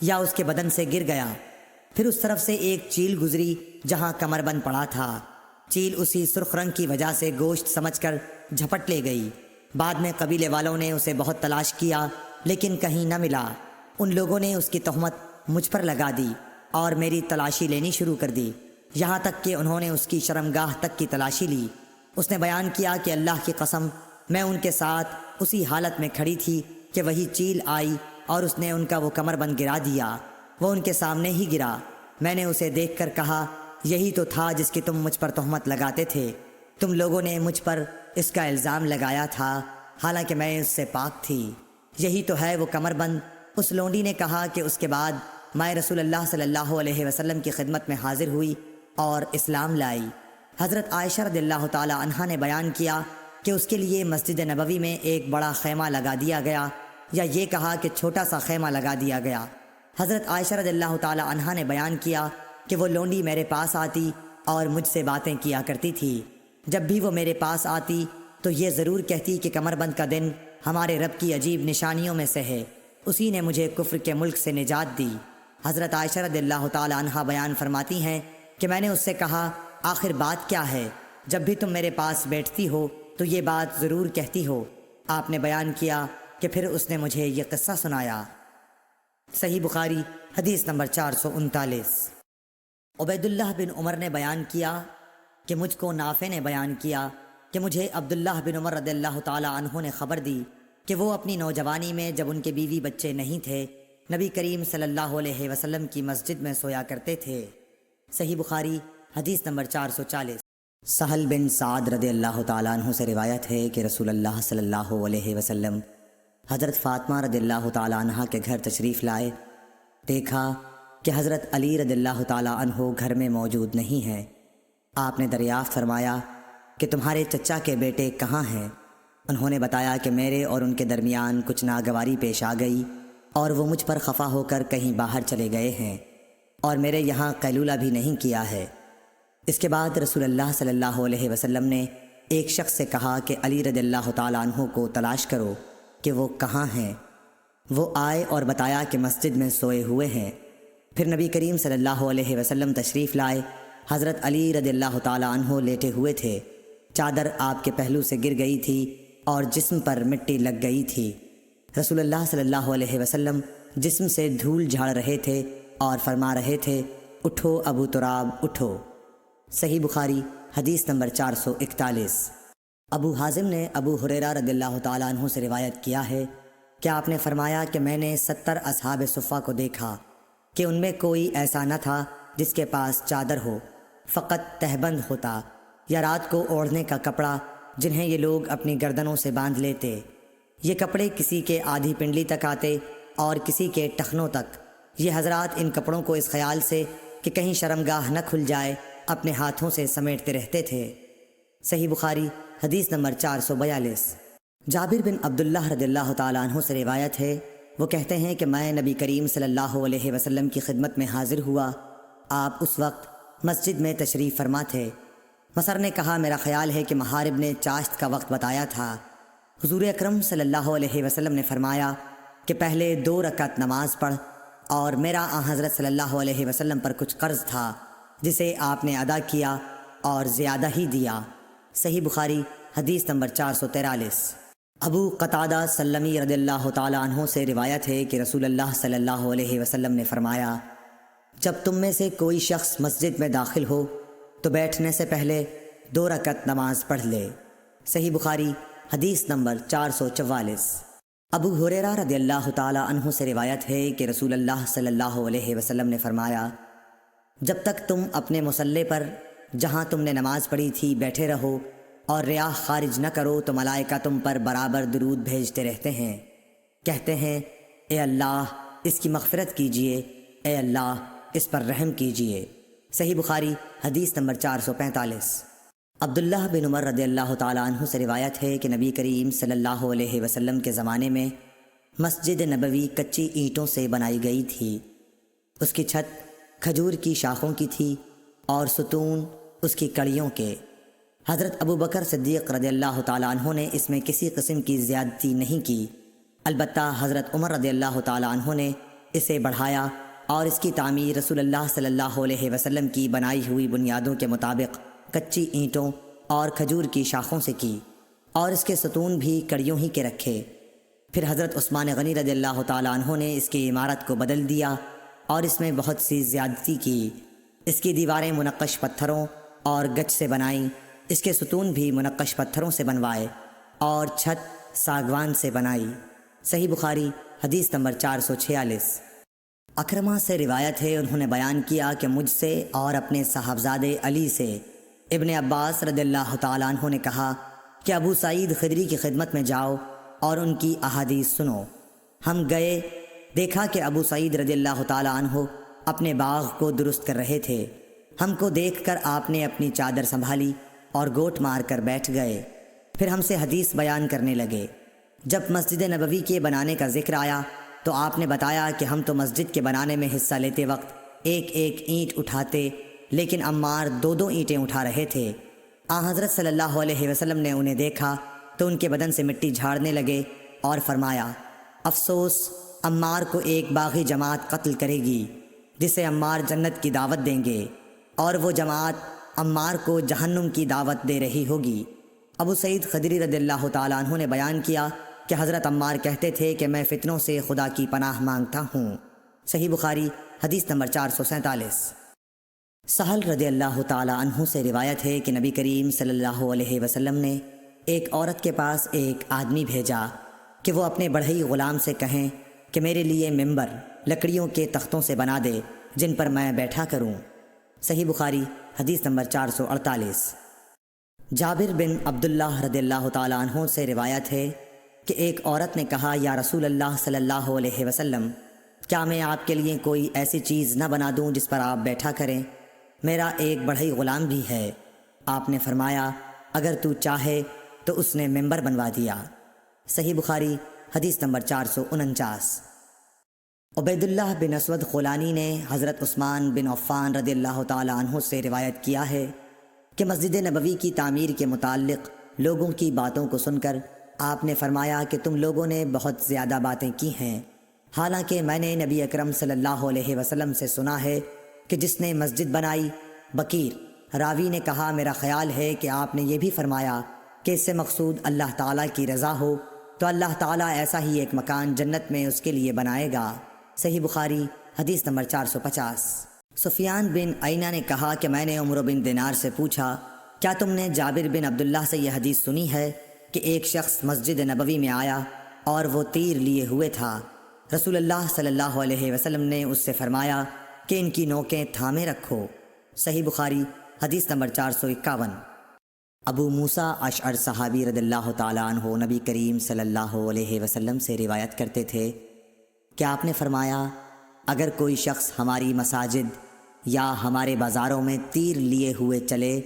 یا اس کے بدن سے گر گیا، پھر اس طرف سے ایک چیل گزری جہاں کمربند پڑا تھا، چیل اسی سرخ رنگ کی وجہ سے گوشت سمجھ کر جھپٹ لے گئی۔ بعد میں قبیلے والوں نے اسے بہت تلاش کیا لیکن کہیں نہ ملا، ان لوگوں نے اس کی تہمت مجھ پر لگا دی اور میری تلاشی لینی شروع کر دی، یہاں تک کہ انہوں نے اس کی شرمگاہ تک کی تلاشی لی۔ اس نے بیان کیا کہ اللہ کی قسم میں ان کے ساتھ اسی حالت میں کھڑی تھی کہ وہی چیل آئی اور اس نے ان کا وہ کمربند گرا دیا، وہ ان کے سامنے ہی گرا۔ میں نے اسے دیکھ کر کہا یہی تو تھا جس کی تم مجھ پر تہمت لگاتے تھے، تم لوگوں نے مجھ پر اس کا الزام لگایا تھا حالانکہ میں اس سے پاک تھی، یہی تو ہے وہ کمربند۔ اس لونڈی نے کہا کہ اس کے بعد میں رسول اللہ صلی اللہ علیہ وسلم کی خدمت میں حاضر ہوئی اور اسلام لائی۔ حضرت عائشہ رضی اللہ تعالی عنہا نے بیان کیا کہ اس کے لیے مسجد نبوی میں ایک بڑا خیمہ لگا دیا گیا، یا یہ کہا کہ چھوٹا سا خیمہ لگا دیا گیا۔ حضرت عائشہ رضی اللہ تعالی عنہا نے بیان کیا کہ وہ لونڈی میرے پاس آتی اور مجھ سے باتیں کیا کرتی تھی، جب بھی وہ میرے پاس آتی تو یہ ضرور کہتی کہ کمربند کا دن ہمارے رب کی عجیب نشانیوں میں سے ہے، اسی نے مجھے کفر کے ملک سے نجات دی۔ حضرت عائشہ رضی اللہ تعالی عنہا بیان فرماتی ہیں کہ میں نے اس سے کہا آخر بات کیا ہے، جب بھی تم میرے پاس بیٹھتی ہو تو یہ بات ضرور کہتی ہو۔ آپ نے بیان کیا کہ پھر اس نے مجھے یہ قصہ سنایا۔ صحیح بخاری حدیث نمبر 439۔ عبید اللہ بن عمر نے بیان کیا کہ مجھ کو نافع نے بیان کیا کہ مجھے عبداللہ بن عمر رضی اللہ تعالی عنہ نے خبر دی کہ وہ اپنی نوجوانی میں جب ان کے بیوی بچے نہیں تھے نبی کریم صلی اللہ علیہ وسلم کی مسجد میں سویا کرتے تھے۔ صحیح بخاری حدیث نمبر 440۔ سہل بن سعد رضی اللہ تعالیٰ عنہ سے روایت ہے کہ رسول اللہ صلی اللہ علیہ وسلم حضرت فاطمہ رضی اللہ تعالیٰ عنہ کے گھر تشریف لائے، دیکھا کہ حضرت علی رضی اللہ تعالیٰ عنہ گھر میں موجود نہیں ہیں۔ آپ نے دریافت فرمایا کہ تمہارے چچا کے بیٹے کہاں ہیں؟ انہوں نے بتایا کہ میرے اور ان کے درمیان کچھ ناگواری پیش آ گئی اور وہ مجھ پر خفا ہو کر کہیں باہر چلے گئے ہیں اور میرے یہاں قیلولہ بھی نہیں کیا ہے۔ اس کے بعد رسول اللہ صلی اللہ علیہ وسلم نے ایک شخص سے کہا کہ علی رضی اللہ تعالیٰ عنہ کو تلاش کرو کہ وہ کہاں ہیں۔ وہ آئے اور بتایا کہ مسجد میں سوئے ہوئے ہیں۔ پھر نبی کریم صلی اللہ علیہ وسلم تشریف لائے، حضرت علی رضی اللہ تعالیٰ عنہ لیٹے ہوئے تھے، چادر آپ کے پہلو سے گر گئی تھی اور جسم پر مٹی لگ گئی تھی۔ رسول اللہ صلی اللہ علیہ وسلم جسم سے دھول جھاڑ رہے تھے اور فرما رہے تھے اٹھو ابو تراب اٹھو۔ صحیح بخاری حدیث نمبر 441۔ ابو حازم نے ابو ہریرہ رضی اللہ تعالیٰ عنہ سے روایت کیا ہے کہ آپ نے فرمایا کہ میں نے 70 اصحاب صفہ کو دیکھا کہ ان میں کوئی ایسا نہ تھا جس کے پاس چادر ہو، فقط تہبند ہوتا یا رات کو اوڑھنے کا کپڑا جنہیں یہ لوگ اپنی گردنوں سے باندھ لیتے۔ یہ کپڑے کسی کے آدھی پنڈلی تک آتے اور کسی کے ٹخنوں تک۔ یہ حضرات ان کپڑوں کو اس خیال سے کہ کہیں شرمگاہ نہ کھل جائے اپنے ہاتھوں سے سمیٹتے رہتے تھے۔ صحیح بخاری حدیث نمبر 442۔ جابر بن عبداللہ رضی اللہ تعالیٰ عنہ سے روایت ہے، وہ کہتے ہیں کہ میں نبی کریم صلی اللہ علیہ وسلم کی خدمت میں حاضر ہوا، آپ اس وقت مسجد میں تشریف فرما تھے۔ مصر نے کہا میرا خیال ہے کہ محارب نے چاشت کا وقت بتایا تھا۔ حضور اکرم صلی اللہ علیہ وسلم نے فرمایا کہ پہلے 2 رکعت نماز پڑھ، اور میرا حضرت صلی اللہ علیہ وسلم پر کچھ قرض تھا جسے آپ نے ادا کیا اور زیادہ ہی دیا۔ صحیح بخاری حدیث نمبر 443۔ ابو قتادہ سلمی رضی اللہ تعالیٰ عنہ سے روایت ہے کہ رسول اللہ صلی اللہ علیہ وسلم نے فرمایا جب تم میں سے کوئی شخص مسجد میں داخل ہو تو بیٹھنے سے پہلے 2 رکعت نماز پڑھ لے۔ صحیح بخاری حدیث نمبر 444۔ ابو ہریرہ رضی اللہ تعالیٰ عنہ سے روایت ہے کہ رسول اللہ صلی اللہ علیہ وسلم نے فرمایا جب تک تم اپنے مصلی پر جہاں تم نے نماز پڑھی تھی بیٹھے رہو اور ریاح خارج نہ کرو تو ملائکہ تم پر برابر درود بھیجتے رہتے ہیں، کہتے ہیں اے اللہ اس کی مغفرت کیجئے، اے اللہ اس پر رحم کیجئے۔ صحیح بخاری حدیث نمبر 445۔ عبداللہ بن عمر رضی اللہ تعالیٰ عنہ سے روایت ہے کہ نبی کریم صلی اللہ علیہ وسلم کے زمانے میں مسجد نبوی کچی اینٹوں سے بنائی گئی تھی۔ اس کی چھت کھجور کی شاخوں کی تھی اور ستون اس کی کڑیوں کے۔ حضرت ابو بکر صدیق رضی اللہ تعالیٰ عنہ نے اس میں کسی قسم کی زیادتی نہیں کی، البتہ حضرت عمر رضی اللہ تعالیٰ عنہ نے اسے بڑھایا اور اس کی تعمیر رسول اللہ صلی اللہ علیہ وسلم کی بنائی ہوئی بنیادوں کے مطابق کچی اینٹوں اور کھجور کی شاخوں سے کی، اور اس کے ستون بھی کڑیوں ہی کے رکھے۔ پھر حضرت عثمان غنی رضی اللہ تعالیٰ عنہ نے اس کی عمارت کو بدل دیا اور اس میں بہت سی زیادتی کی۔ اس کی دیواریں منقش پتھروں اور گچ سے بنائیں، اس کے ستون بھی منقش پتھروں سے بنوائے اور چھت ساگوان سے بنائی۔ صحیح بخاری حدیث نمبر 446۔ اکرمہ سے روایت ہے، انہوں نے بیان کیا کہ مجھ سے اور اپنے صاحبزادے علی سے ابن عباس رضی اللہ تعالیٰ عنہ نے کہا کہ ابو سعید خدری کی خدمت میں جاؤ اور ان کی احادیث سنو۔ ہم گئے، دیکھا کہ ابو سعید رضی اللہ تعالیٰ عنہ اپنے باغ کو درست کر رہے تھے۔ ہم کو دیکھ کر آپ نے اپنی چادر سنبھالی اور گوٹ مار کر بیٹھ گئے، پھر ہم سے حدیث بیان کرنے لگے۔ جب مسجد نبوی کے بنانے کا ذکر آیا تو آپ نے بتایا کہ ہم تو مسجد کے بنانے میں حصہ لیتے وقت ایک ایک اینٹ اٹھاتے، لیکن عمار دو دو اینٹیں اٹھا رہے تھے۔ حضرت صلی اللہ علیہ وسلم نے انہیں دیکھا تو ان کے بدن سے مٹی جھاڑنے لگے اور فرمایا، افسوس عمار کو ایک باغی جماعت قتل کرے گی جسے عمار جنت کی دعوت دیں گے، اور وہ جماعت عمار کو جہنم کی دعوت دے رہی ہوگی۔ ابو سعید خدری رضی اللہ تعالیٰ عنہ نے بیان کیا کہ حضرت عمار کہتے تھے کہ میں فتنوں سے خدا کی پناہ مانگتا ہوں۔ صحیح بخاری حدیث نمبر 447۔ سہل رضی اللہ تعالیٰ عنہ سے روایت ہے کہ نبی کریم صلی اللہ علیہ وسلم نے ایک عورت کے پاس ایک آدمی بھیجا کہ وہ اپنے بڑھئی غلام سے کہیں کہ میرے لیے ممبر لکڑیوں کے تختوں سے بنا دے جن پر میں بیٹھا کروں۔ صحیح بخاری حدیث نمبر 448۔ جابر بن عبداللہ رضی اللہ تعالیٰ عنہ سے روایت ہے کہ ایک عورت نے کہا، یا رسول اللہ صلی اللہ علیہ وسلم، کیا میں آپ کے لیے کوئی ایسی چیز نہ بنا دوں جس پر آپ بیٹھا کریں؟ میرا ایک بڑھئی غلام بھی ہے۔ آپ نے فرمایا، اگر تو چاہے تو اس نے ممبر بنوا دیا۔ صحیح بخاری حدیث نمبر 449۔ عبید اللہ بن اسود خولانی نے حضرت عثمان بن عفان رضی اللہ تعالیٰ عنہ سے روایت کیا ہے کہ مسجد نبوی کی تعمیر کے متعلق لوگوں کی باتوں کو سن کر آپ نے فرمایا کہ تم لوگوں نے بہت زیادہ باتیں کی ہیں، حالانکہ میں نے نبی اکرم صلی اللہ علیہ وسلم سے سنا ہے کہ جس نے مسجد بنائی بکیر۔ راوی نے کہا، میرا خیال ہے کہ آپ نے یہ بھی فرمایا کہ اس سے مقصود اللہ تعالیٰ کی رضا ہو تو اللہ تعالیٰ ایسا ہی ایک مکان جنت میں اس کے لیے بنائے گا۔ صحیح بخاری حدیث نمبر 450۔ سفیان بن عینہ نے کہا کہ میں نے عمرو بن دینار سے پوچھا، کیا تم نے جابر بن عبداللہ سے یہ حدیث سنی ہے کہ ایک شخص مسجد نبوی میں آیا اور وہ تیر لیے ہوئے تھا؟ رسول اللہ صلی اللہ علیہ وسلم نے اس سے فرمایا کہ ان کی نوکیں تھامے رکھو۔ صحیح بخاری حدیث نمبر 451۔ ابو موسیٰ اشعر صحابی رضی اللہ تعالیٰ عنہ نبی کریم صلی اللہ علیہ وسلم سے روایت کرتے تھے کہ آپ نے فرمایا، اگر کوئی شخص ہماری مساجد یا ہمارے بازاروں میں تیر لیے ہوئے چلے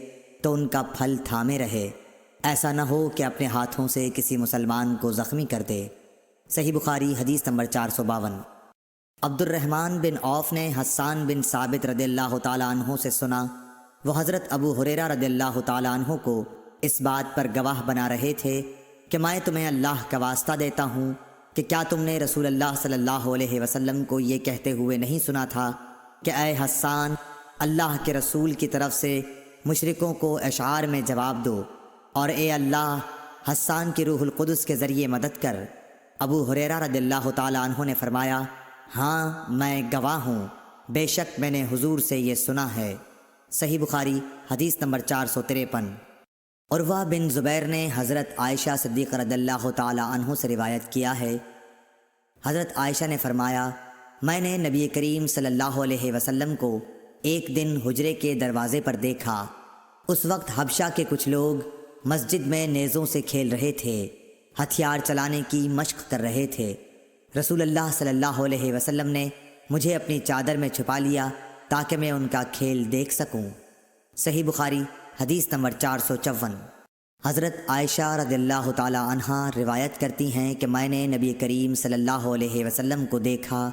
تو ان کا پھل تھامے رہے، ایسا نہ ہو کہ اپنے ہاتھوں سے کسی مسلمان کو زخمی کر دے۔ صحیح بخاری حدیث نمبر 452۔ عبد الرحمن بن عوف نے حسان بن ثابت رضی اللہ تعالیٰ عنہ سے سنا، وہ حضرت ابو ہریرہ رضی اللہ تعالیٰ عنہ کو اس بات پر گواہ بنا رہے تھے کہ میں تمہیں اللہ کا واسطہ دیتا ہوں کہ کیا تم نے رسول اللہ صلی اللہ علیہ وسلم کو یہ کہتے ہوئے نہیں سنا تھا کہ اے حسان، اللہ کے رسول کی طرف سے مشرکوں کو اشعار میں جواب دو، اور اے اللہ، حسان کی روح القدس کے ذریعے مدد کر۔ ابو ہریرہ رضی اللہ تعالیٰ عنہ نے فرمایا، ہاں میں گواہ ہوں، بے شک میں نے حضور سے یہ سنا ہے۔ صحیح بخاری حدیث نمبر 453۔ عروہ بن زبیر نے حضرت عائشہ صدیقہ رضی اللہ تعالیٰ عنہ سے روایت کیا ہے، حضرت عائشہ نے فرمایا، میں نے نبی کریم صلی اللہ علیہ وسلم کو ایک دن حجرے کے دروازے پر دیکھا۔ اس وقت حبشہ کے کچھ لوگ مسجد میں نیزوں سے کھیل رہے تھے، ہتھیار چلانے کی مشق کر رہے تھے۔ رسول اللہ صلی اللہ علیہ وسلم نے مجھے اپنی چادر میں چھپا لیا تاکہ میں ان کا کھیل دیکھ سکوں۔ صحیح بخاری حدیث نمبر 454۔ حضرت عائشہ رضی اللہ تعالی عنہا روایت کرتی ہیں کہ میں نے نبی کریم صلی اللہ علیہ وسلم کو دیکھا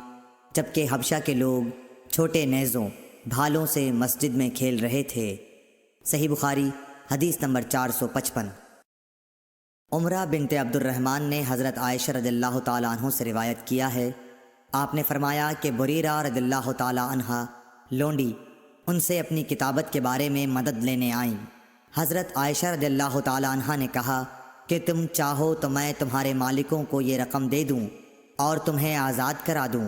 جبکہ حبشہ کے لوگ چھوٹے نیزوں بھالوں سے مسجد میں کھیل رہے تھے۔ صحیح بخاری حدیث نمبر 455۔ عمرہ بنت عبد الرحمن نے حضرت عائشہ رضی اللہ تعالیٰ عنہ سے روایت کیا ہے، آپ نے فرمایا کہ بریرہ رضی اللہ تعالیٰ عنہ لونڈی ان سے اپنی کتابت کے بارے میں مدد لینے آئیں۔ حضرت عائشہ رضی اللہ تعالیٰ عنہ نے کہا کہ تم چاہو تو میں تمہارے مالکوں کو یہ رقم دے دوں اور تمہیں آزاد کرا دوں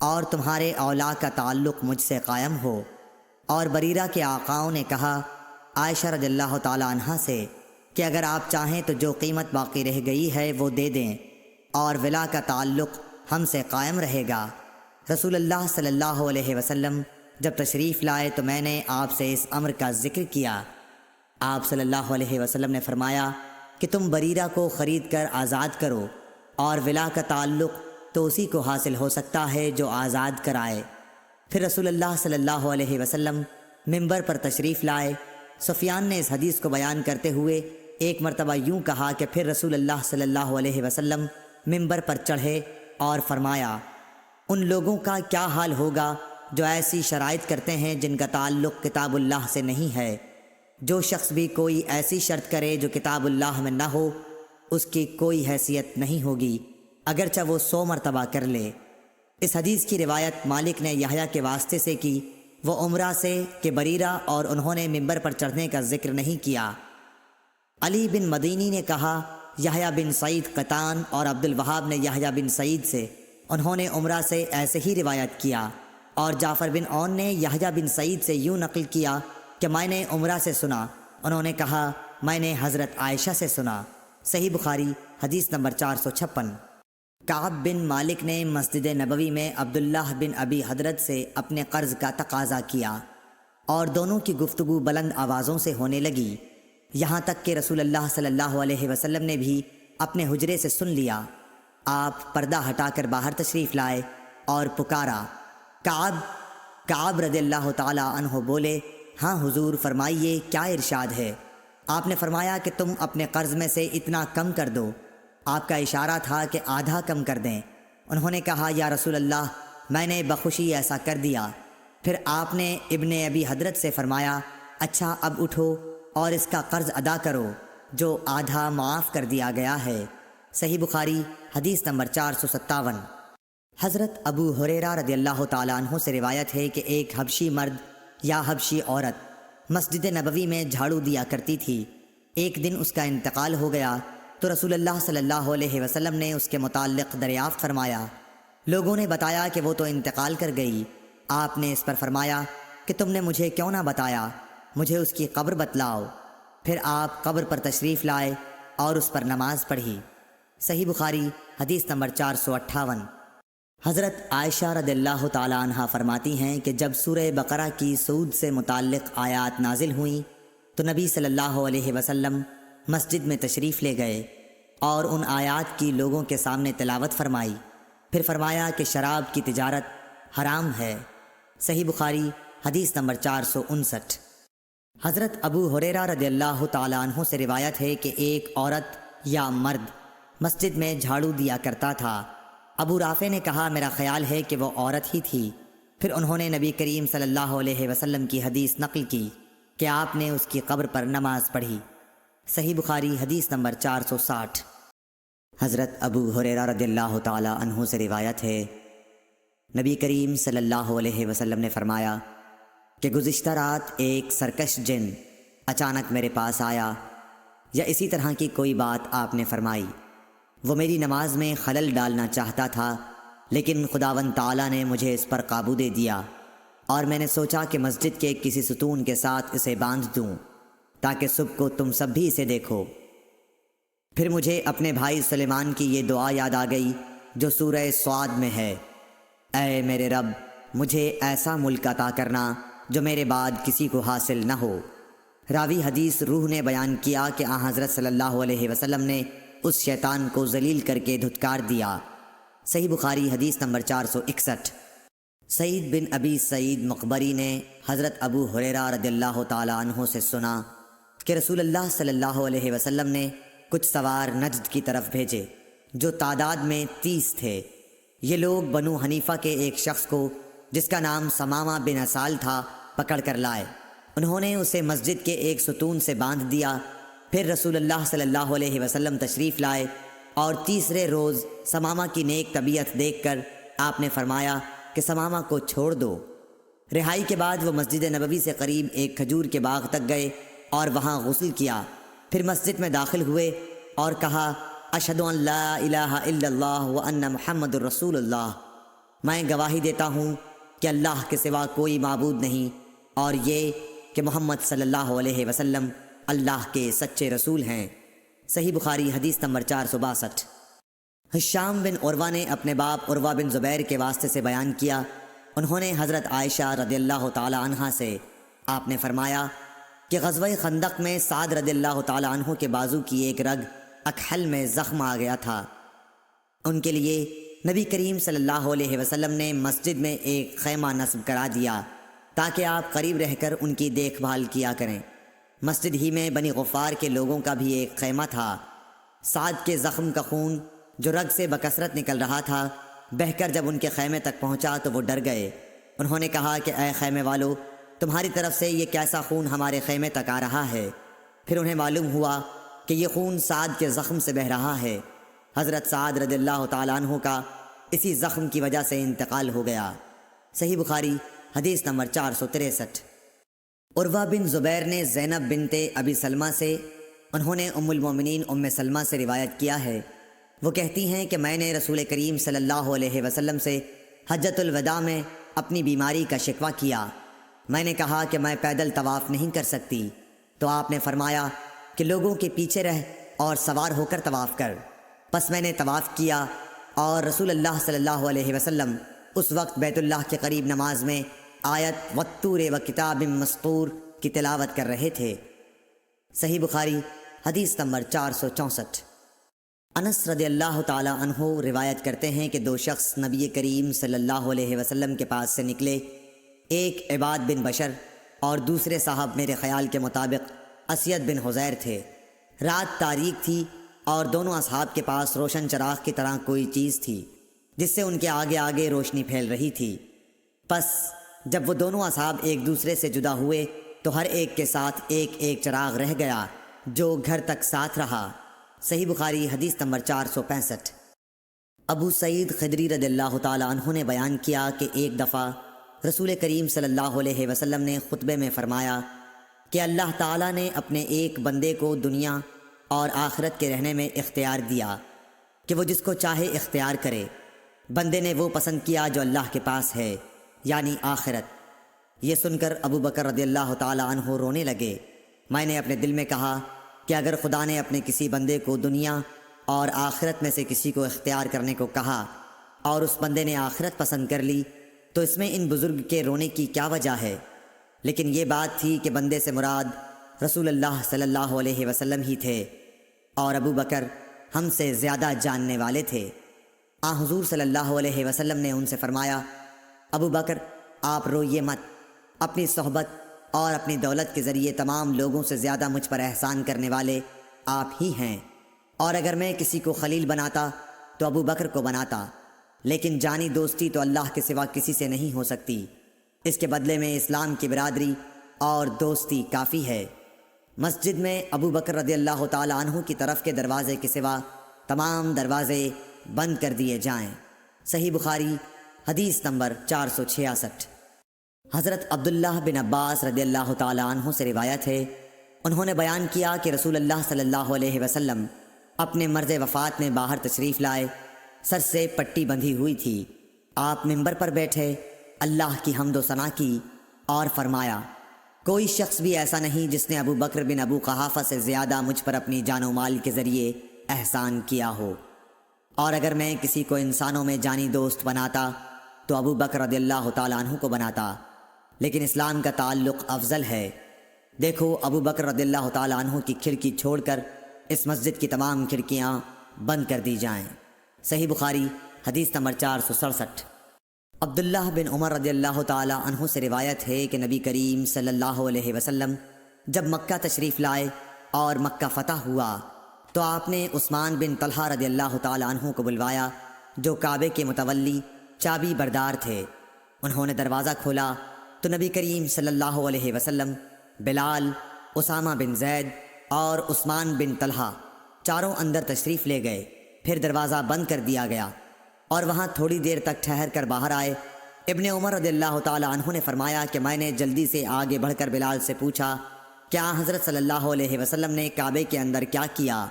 اور تمہارے اولا کا تعلق مجھ سے قائم ہو۔ اور بریرہ کے آقاؤں نے کہا عائشہ رضی اللہ تعالیٰ عنہ سے کہ اگر آپ چاہیں تو جو قیمت باقی رہ گئی ہے وہ دے دیں اور ولا کا تعلق ہم سے قائم رہے گا۔ رسول اللہ صلی اللہ علیہ وسلم جب تشریف لائے تو میں نے آپ سے اس امر کا ذکر کیا۔ آپ صلی اللہ علیہ وسلم نے فرمایا کہ تم بریرہ کو خرید کر آزاد کرو اور ولا کا تعلق تو اسی کو حاصل ہو سکتا ہے جو آزاد کرائے۔ پھر رسول اللہ صلی اللہ علیہ وسلم منبر پر تشریف لائے۔ سفیان نے اس حدیث کو بیان کرتے ہوئے ایک مرتبہ یوں کہا کہ پھر رسول اللہ صلی اللہ علیہ وسلم منبر پر چڑھے اور فرمایا ان لوگوں کا کیا حال ہوگا جو ایسی شرائط کرتے ہیں جن کا تعلق کتاب اللہ سے نہیں ہے۔ جو شخص بھی کوئی ایسی شرط کرے جو کتاب اللہ میں نہ ہو اس کی کوئی حیثیت نہیں ہوگی اگرچہ وہ 100 مرتبہ کر لے۔ اس حدیث کی روایت مالک نے یحییٰ کے واسطے سے کی، وہ عمرہ سے کہ بریرہ اور انہوں نے منبر پر چڑھنے کا ذکر نہیں کیا۔ علی بن مدینی نے کہا یحییٰ بن سعید قطان اور عبد الوہاب نے یحییٰ بن سعید سے انہوں نے عمرہ سے ایسے ہی روایت کیا، اور جعفر بن عون نے یحییٰ بن سعید سے یوں نقل کیا کہ میں نے عمرہ سے سنا، انہوں نے کہا میں نے حضرت عائشہ سے سنا۔ صحیح بخاری حدیث نمبر 456۔ کعب بن مالک نے مسجد نبوی میں عبداللہ بن ابی حضرت سے اپنے قرض کا تقاضا کیا اور دونوں کی گفتگو بلند آوازوں سے ہونے لگی، یہاں تک کہ رسول اللہ صلی اللہ علیہ وسلم نے بھی اپنے حجرے سے سن لیا۔ آپ پردہ ہٹا کر باہر تشریف لائے اور پکارا کعب رضی اللہ تعالی عنہ بولے ہاں حضور فرمائیے کیا ارشاد ہے؟ آپ نے فرمایا کہ تم اپنے قرض میں سے اتنا کم کر دو۔ آپ کا اشارہ تھا کہ آدھا کم کر دیں۔ انہوں نے کہا یا رسول اللہ میں نے بخوشی ایسا کر دیا۔ پھر آپ نے ابن ابی حضرت سے فرمایا اچھا اب اٹھو اور اس کا قرض ادا کرو جو آدھا معاف کر دیا گیا ہے۔ صحیح بخاری حدیث نمبر 457۔ حضرت ابو ہریرہ رضی اللہ تعالیٰ عنہ سے روایت ہے کہ ایک حبشی مرد یا حبشی عورت مسجد نبوی میں جھاڑو دیا کرتی تھی۔ ایک دن اس کا انتقال ہو گیا تو رسول اللہ صلی اللہ علیہ وسلم نے اس کے متعلق دریافت فرمایا۔ لوگوں نے بتایا کہ وہ تو انتقال کر گئی۔ آپ نے اس پر فرمایا کہ تم نے مجھے کیوں نہ بتایا، مجھے اس کی قبر بتلاؤ۔ پھر آپ قبر پر تشریف لائے اور اس پر نماز پڑھی۔ صحیح بخاری حدیث نمبر 458۔ حضرت عائشہ رضی اللہ تعالیٰ عنہ فرماتی ہیں کہ جب سورہ بقرہ کی سود سے متعلق آیات نازل ہوئیں تو نبی صلی اللہ علیہ وسلم مسجد میں تشریف لے گئے اور ان آیات کی لوگوں کے سامنے تلاوت فرمائی۔ پھر فرمایا کہ شراب کی تجارت حرام ہے۔ صحیح بخاری حدیث نمبر 459۔ حضرت ابو ہریرہ رضی اللہ تعالیٰ عنہ سے روایت ہے کہ ایک عورت یا مرد مسجد میں جھاڑو دیا کرتا تھا۔ ابو رافع نے کہا میرا خیال ہے کہ وہ عورت ہی تھی۔ پھر انہوں نے نبی کریم صلی اللہ علیہ وسلم کی حدیث نقل کی کہ آپ نے اس کی قبر پر نماز پڑھی۔ صحیح بخاری حدیث نمبر 460۔ حضرت ابو ہریرہ رضی اللہ تعالی عنہ سے روایت ہے نبی کریم صلی اللہ علیہ وسلم نے فرمایا کہ گزشتہ رات ایک سرکش جن اچانک میرے پاس آیا، یا اسی طرح کی کوئی بات آپ نے فرمائی۔ وہ میری نماز میں خلل ڈالنا چاہتا تھا، لیکن خداوند تعالیٰ نے مجھے اس پر قابو دے دیا، اور میں نے سوچا کہ مسجد کے کسی ستون کے ساتھ اسے باندھ دوں تاکہ صبح کو تم سب بھی اسے دیکھو۔ پھر مجھے اپنے بھائی سلیمان کی یہ دعا یاد آ گئی جو سورہ صاد میں ہے، اے میرے رب مجھے ایسا ملک عطا کرنا جو میرے بعد کسی کو حاصل نہ ہو۔ راوی حدیث روح نے بیان کیا کہ آن حضرت صلی اللہ علیہ وسلم نے اس شیطان کو ذلیل کر کے دھتکار دیا۔ صحیح بخاری حدیث نمبر 461۔ سعید بن ابی سعید مقبری نے حضرت ابو ہریرہ رضی اللہ تعالی عنہ سے سنا کہ رسول اللہ صلی اللہ علیہ وسلم نے کچھ سوار نجد کی طرف بھیجے جو تعداد میں 30 تھے۔ یہ لوگ بنو حنیفہ کے ایک شخص کو جس کا نام ثمامہ بن اسال تھا پکڑ کر لائے۔ انہوں نے اسے مسجد کے ایک ستون سے باندھ دیا۔ پھر رسول اللہ صلی اللہ علیہ وسلم تشریف لائے اور تیسرے روز ثمامہ کی نیک طبیعت دیکھ کر آپ نے فرمایا کہ ثمامہ کو چھوڑ دو۔ رہائی کے بعد وہ مسجد نبوی سے قریب ایک کھجور کے باغ تک گئے اور وہاں غسل کیا۔ پھر مسجد میں داخل ہوئے اور کہا اشہد ان لا الہ الا اللہ وان محمد الرسول اللہ، میں گواہی دیتا ہوں کہ اللہ کے سوا کوئی معبود نہیں اور یہ کہ محمد صلی اللہ علیہ وسلم اللہ کے سچے رسول ہیں۔ صحیح بخاری حدیث نمبر 462۔ ہشام بن عروہ نے اپنے باپ عروہ بن زبیر کے واسطے سے بیان کیا، انہوں نے حضرت عائشہ رضی اللہ تعالی عنہا سے آپ نے فرمایا کہ غزوہ خندق میں سعد رضی اللہ تعالی عنہ کے بازو کی ایک رگ اکحل میں زخم آ گیا تھا۔ ان کے لیے نبی کریم صلی اللہ علیہ وسلم نے مسجد میں ایک خیمہ نصب کرا دیا تاکہ آپ قریب رہ کر ان کی دیکھ بھال کیا کریں۔ مسجد ہی میں بنی غفار کے لوگوں کا بھی ایک خیمہ تھا۔ سعد کے زخم کا خون جو رگ سے بکثرت نکل رہا تھا بہہ کر جب ان کے خیمے تک پہنچا تو وہ ڈر گئے۔ انہوں نے کہا کہ اے خیمے والو، تمہاری طرف سے یہ کیسا خون ہمارے خیمے تک آ رہا ہے؟ پھر انہیں معلوم ہوا کہ یہ خون سعد کے زخم سے بہہ رہا ہے۔ حضرت سعد رضی اللہ تعالیٰ عنہ کا اسی زخم کی وجہ سے انتقال ہو گیا۔ صحیح بخاری حدیث نمبر 463۔ عروہ بن زبیر نے زینب بنت ابی سلمہ سے، انہوں نے ام المومنین ام سلمہ سے روایت کیا ہے، وہ کہتی ہیں کہ میں نے رسول کریم صلی اللہ علیہ وسلم سے حجۃ الوداع میں اپنی بیماری کا شکوہ کیا۔ میں نے کہا کہ میں پیدل طواف نہیں کر سکتی، تو آپ نے فرمایا کہ لوگوں کے پیچھے رہ اور سوار ہو کر طواف کر۔ پس میں نے طواف کیا اور رسول اللہ صلی اللہ علیہ وسلم اس وقت بیت اللہ کے قریب نماز میں آیت والطور وکتاب مسطور کی تلاوت کر رہے تھے۔ صحیح بخاری حدیث نمبر 464۔ انس رضی اللہ تعالی عنہ روایت کرتے ہیں کہ دو شخص نبی کریم صلی اللہ علیہ وسلم کے پاس سے نکلے، ایک عباد بن بشر اور دوسرے صاحب میرے خیال کے مطابق اسید بن حزیر تھے۔ رات تاریک تھی اور دونوں اصحاب کے پاس روشن چراغ کی طرح کوئی چیز تھی جس سے ان کے آگے آگے روشنی پھیل رہی تھی۔ پس جب وہ دونوں اصحاب ایک دوسرے سے جدا ہوئے تو ہر ایک کے ساتھ ایک ایک چراغ رہ گیا جو گھر تک ساتھ رہا۔ صحیح بخاری حدیث نمبر 465۔ ابو سعید خدری رضی اللہ تعالی عنہ نے بیان کیا کہ ایک دفعہ رسول کریم صلی اللہ علیہ وسلم نے خطبے میں فرمایا کہ اللہ تعالیٰ نے اپنے ایک بندے کو دنیا اور آخرت کے رہنے میں اختیار دیا کہ وہ جس کو چاہے اختیار کرے۔ بندے نے وہ پسند کیا جو اللہ کے پاس ہے، یعنی آخرت۔ یہ سن کر ابو بکر رضی اللہ تعالی عنہ رونے لگے۔ میں نے اپنے دل میں کہا کہ اگر خدا نے اپنے کسی بندے کو دنیا اور آخرت میں سے کسی کو اختیار کرنے کو کہا اور اس بندے نے آخرت پسند کر لی تو اس میں ان بزرگ کے رونے کی کیا وجہ ہے؟ لیکن یہ بات تھی کہ بندے سے مراد رسول اللہ صلی اللہ علیہ وسلم ہی تھے اور ابو بکر ہم سے زیادہ جاننے والے تھے۔ حضور صلی اللہ علیہ وسلم نے ان سے فرمایا، ابو بکر آپ روئیے مت، اپنی صحبت اور اپنی دولت کے ذریعے تمام لوگوں سے زیادہ مجھ پر احسان کرنے والے آپ ہی ہیں، اور اگر میں کسی کو خلیل بناتا تو ابو بکر کو بناتا، لیکن جانی دوستی تو اللہ کے سوا کسی سے نہیں ہو سکتی، اس کے بدلے میں اسلام کی برادری اور دوستی کافی ہے۔ مسجد میں ابو بکر رضی اللہ تعالی عنہ کی طرف کے دروازے کے سوا تمام دروازے بند کر دیے جائیں۔ صحیح بخاری حدیث نمبر 466۔ حضرت عبداللہ بن عباس رضی اللہ تعالی عنہ سے روایت ہے، انہوں نے بیان کیا کہ رسول اللہ صلی اللہ علیہ وسلم اپنے مرض وفات میں باہر تشریف لائے، سر سے پٹی بندھی ہوئی تھی۔ آپ منبر پر بیٹھے، اللہ کی حمد و ثنا کی اور فرمایا، کوئی شخص بھی ایسا نہیں جس نے ابو بکر بن ابو قحافہ سے زیادہ مجھ پر اپنی جان و مال کے ذریعے احسان کیا ہو، اور اگر میں کسی کو انسانوں میں جانی دوست بناتا تو ابو بکر رضی اللہ تعالیٰ عنہ کو بناتا، لیکن اسلام کا تعلق افضل ہے۔ دیکھو ابو بکر رضی اللہ تعالیٰ عنہ کی کھڑکی چھوڑ کر اس مسجد کی تمام کھڑکیاں بند کر دی جائیں۔ صحیح بخاری حدیث نمبر 467۔ عبداللہ بن عمر رضی اللہ تعالیٰ عنہ سے روایت ہے کہ نبی کریم صلی اللہ علیہ وسلم جب مکہ تشریف لائے اور مکہ فتح ہوا تو آپ نے عثمان بن طلحہ رضی اللہ تعالیٰ عنہ کو بلوایا جو کعبے کے متولی چابی بردار تھے۔ انہوں نے دروازہ کھولا تو نبی کریم صلی اللہ علیہ وسلم، بلال، اسامہ بن زید اور عثمان بن طلحہ چاروں اندر تشریف لے گئے۔ پھر دروازہ بند کر دیا گیا اور وہاں تھوڑی دیر تک ٹھہر کر باہر آئے۔ ابن عمر رضی اللہ تعالیٰ عنہ نے فرمایا کہ میں نے جلدی سے آگے بڑھ کر بلال سے پوچھا کیا حضرت صلی اللہ علیہ وسلم نے کعبے کے اندر کیا کیا؟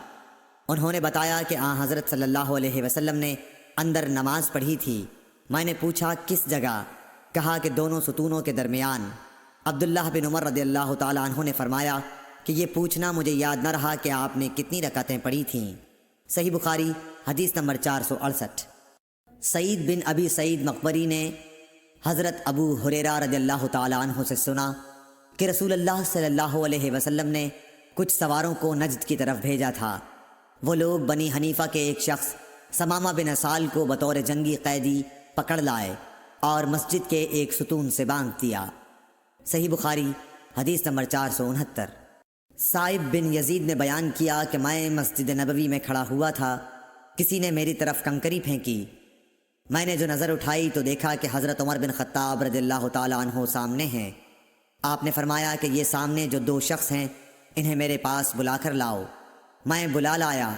انہوں نے بتایا کہ حضرت صلی اللہ علیہ وسلم نے اندر نماز پڑھی تھی۔ میں نے پوچھا کس جگہ؟ کہا کہ دونوں ستونوں کے درمیان۔ عبداللہ بن عمر رضی اللہ تعالیٰ عنہ نے فرمایا کہ یہ پوچھنا مجھے یاد نہ رہا کہ آپ نے کتنی رکعتیں پڑھی تھیں۔ صحیح بخاری حدیث نمبر 468۔ سعید بن ابی سعید مقبری نے حضرت ابو ہریرہ رضی اللہ تعالیٰ عنہ سے سنا کہ رسول اللہ صلی اللہ علیہ وسلم نے کچھ سواروں کو نجد کی طرف بھیجا تھا۔ وہ لوگ بنی حنیفہ کے ایک شخص ثمامہ بن اسال کو بطور جنگی قیدی پکڑ لائے اور مسجد کے ایک ستون سے باندھ دیا۔ صحیح بخاری حدیث نمبر 469۔ صائب بن یزید نے بیان کیا کہ میں مسجد نبوی میں کھڑا ہوا تھا، کسی نے میری طرف کنکری پھینکی۔ میں نے جو نظر اٹھائی تو دیکھا کہ حضرت عمر بن خطاب رضی اللہ تعالیٰ عنہ سامنے ہیں۔ آپ نے فرمایا کہ یہ سامنے جو دو شخص ہیں انہیں میرے پاس بلا کر لاؤ۔ میں بلا لایا۔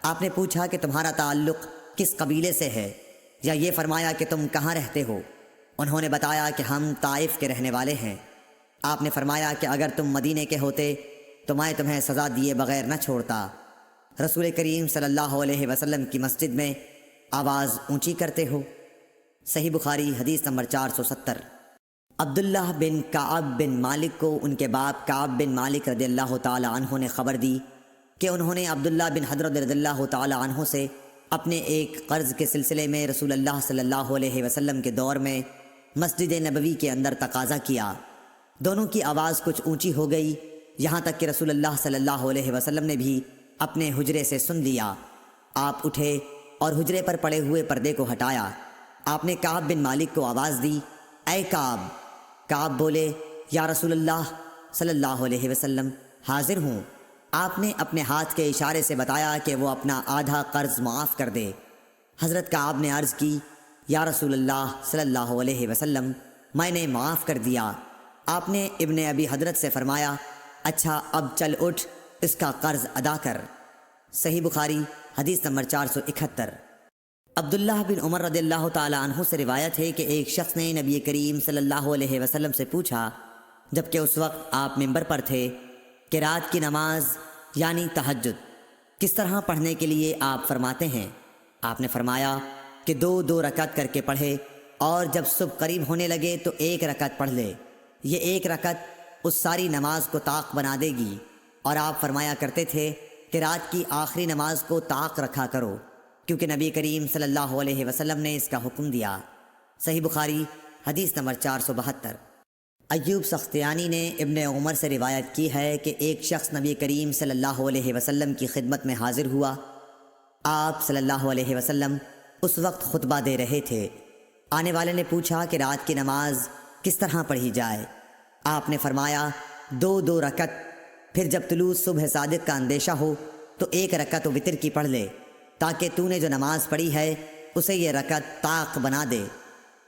آپ نے پوچھا کہ تمہارا تعلق کس قبیلے سے ہے، یا یہ فرمایا کہ تم کہاں رہتے ہو؟ انہوں نے بتایا کہ ہم طائف کے رہنے والے ہیں۔ آپ نے فرمایا کہ اگر تم مدینے کے ہوتے تو میں تمہیں سزا دیے بغیر نہ چھوڑتا۔ رسول کریم صلی اللہ علیہ وسلم کی مسجد میں آواز اونچی کرتے ہو۔ صحیح بخاری حدیث نمبر 470۔ عبداللہ بن کعب بن مالک کو ان کے باپ کعب بن مالک رضی اللہ تعالیٰ عنہ نے خبر دی کہ انہوں نے عبداللہ بن حضرت رضی اللہ تعالیٰ عنہ سے اپنے ایک قرض کے سلسلے میں رسول اللہ صلی اللہ علیہ وسلم کے دور میں مسجد نبوی کے اندر تقاضا کیا۔ دونوں کی آواز کچھ اونچی ہو گئی، یہاں تک کہ رسول اللہ صلی اللہ علیہ وسلم نے بھی اپنے حجرے سے سن لیا۔ آپ اٹھے اور حجرے پر پڑے ہوئے پردے کو ہٹایا۔ آپ نے کعب بن مالک کو آواز دی، اے کعب۔ کعب بولے، یا رسول اللہ صلی اللہ علیہ وسلم، حاضر ہوں۔ آپ نے اپنے ہاتھ کے اشارے سے بتایا کہ وہ اپنا آدھا قرض معاف کر دے۔ حضرت کعب نے عرض کی، یا رسول اللہ صلی اللہ علیہ وسلم، میں نے معاف کر دیا۔ آپ نے ابن ابی حضرت سے فرمایا، اچھا اب چل اٹھ، اس کا قرض ادا کر۔ صحیح بخاری حدیث نمبر 471۔ عبداللہ بن عمر رضی اللہ تعالیٰ عنہ سے روایت ہے کہ ایک شخص نے نبی کریم صلی اللہ علیہ وسلم سے پوچھا، جبکہ اس وقت آپ منبر پر تھے، کہ رات کی نماز یعنی تہجد کس طرح پڑھنے کے لیے آپ فرماتے ہیں؟ آپ نے فرمایا کہ 2 رکعت کر کے پڑھے، اور جب صبح قریب ہونے لگے تو 1 رکعت پڑھ لے۔ یہ 1 رکعت اس ساری نماز کو طاق بنا دے گی۔ اور آپ فرمایا کرتے تھے کہ رات کی آخری نماز کو طاق رکھا کرو، کیونکہ نبی کریم صلی اللہ علیہ وسلم نے اس کا حکم دیا۔ صحیح بخاری حدیث نمبر 472۔ ایوب سختیانی نے ابن عمر سے روایت کی ہے کہ ایک شخص نبی کریم صلی اللہ علیہ وسلم کی خدمت میں حاضر ہوا۔ آپ صلی اللہ علیہ وسلم اس وقت خطبہ دے رہے تھے۔ آنے والے نے پوچھا کہ رات کی نماز کس طرح پڑھی جائے؟ آپ نے فرمایا 2 رکعت، پھر جب طلوع صبح صادق کا اندیشہ ہو تو 1 رکعت وتر کی پڑھ لے، تاکہ تو نے جو نماز پڑھی ہے اسے یہ رکعت طاق بنا دے۔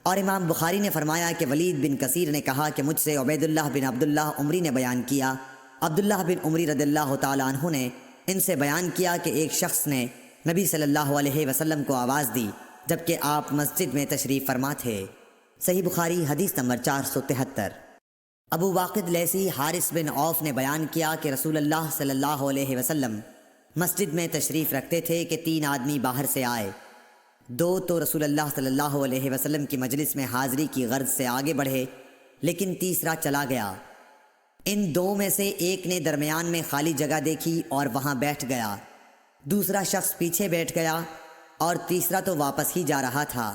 اور امام بخاری نے فرمایا کہ ولید بن کثیر نے کہا کہ مجھ سے عبید اللہ بن عبداللہ عمری نے بیان کیا۔ عبداللہ بن عمری رضی اللہ تعالیٰ عنہ نے ان سے بیان کیا کہ ایک شخص نے نبی صلی اللہ علیہ وسلم کو آواز دی جبکہ آپ مسجد میں تشریف فرما تھے۔ صحیح بخاری حدیث نمبر 473۔ ابو واقد لیثی حارث بن عوف نے بیان کیا کہ رسول اللہ صلی اللہ علیہ وسلم مسجد میں تشریف رکھتے تھے کہ 3 آدمی باہر سے آئے۔ 2 تو رسول اللہ صلی اللہ علیہ وسلم کی مجلس میں حاضری کی غرض سے آگے بڑھے، لیکن تیسرا چلا گیا۔ ان 2 میں سے ایک نے درمیان میں خالی جگہ دیکھی اور وہاں بیٹھ گیا، دوسرا شخص پیچھے بیٹھ گیا اور تیسرا تو واپس ہی جا رہا تھا۔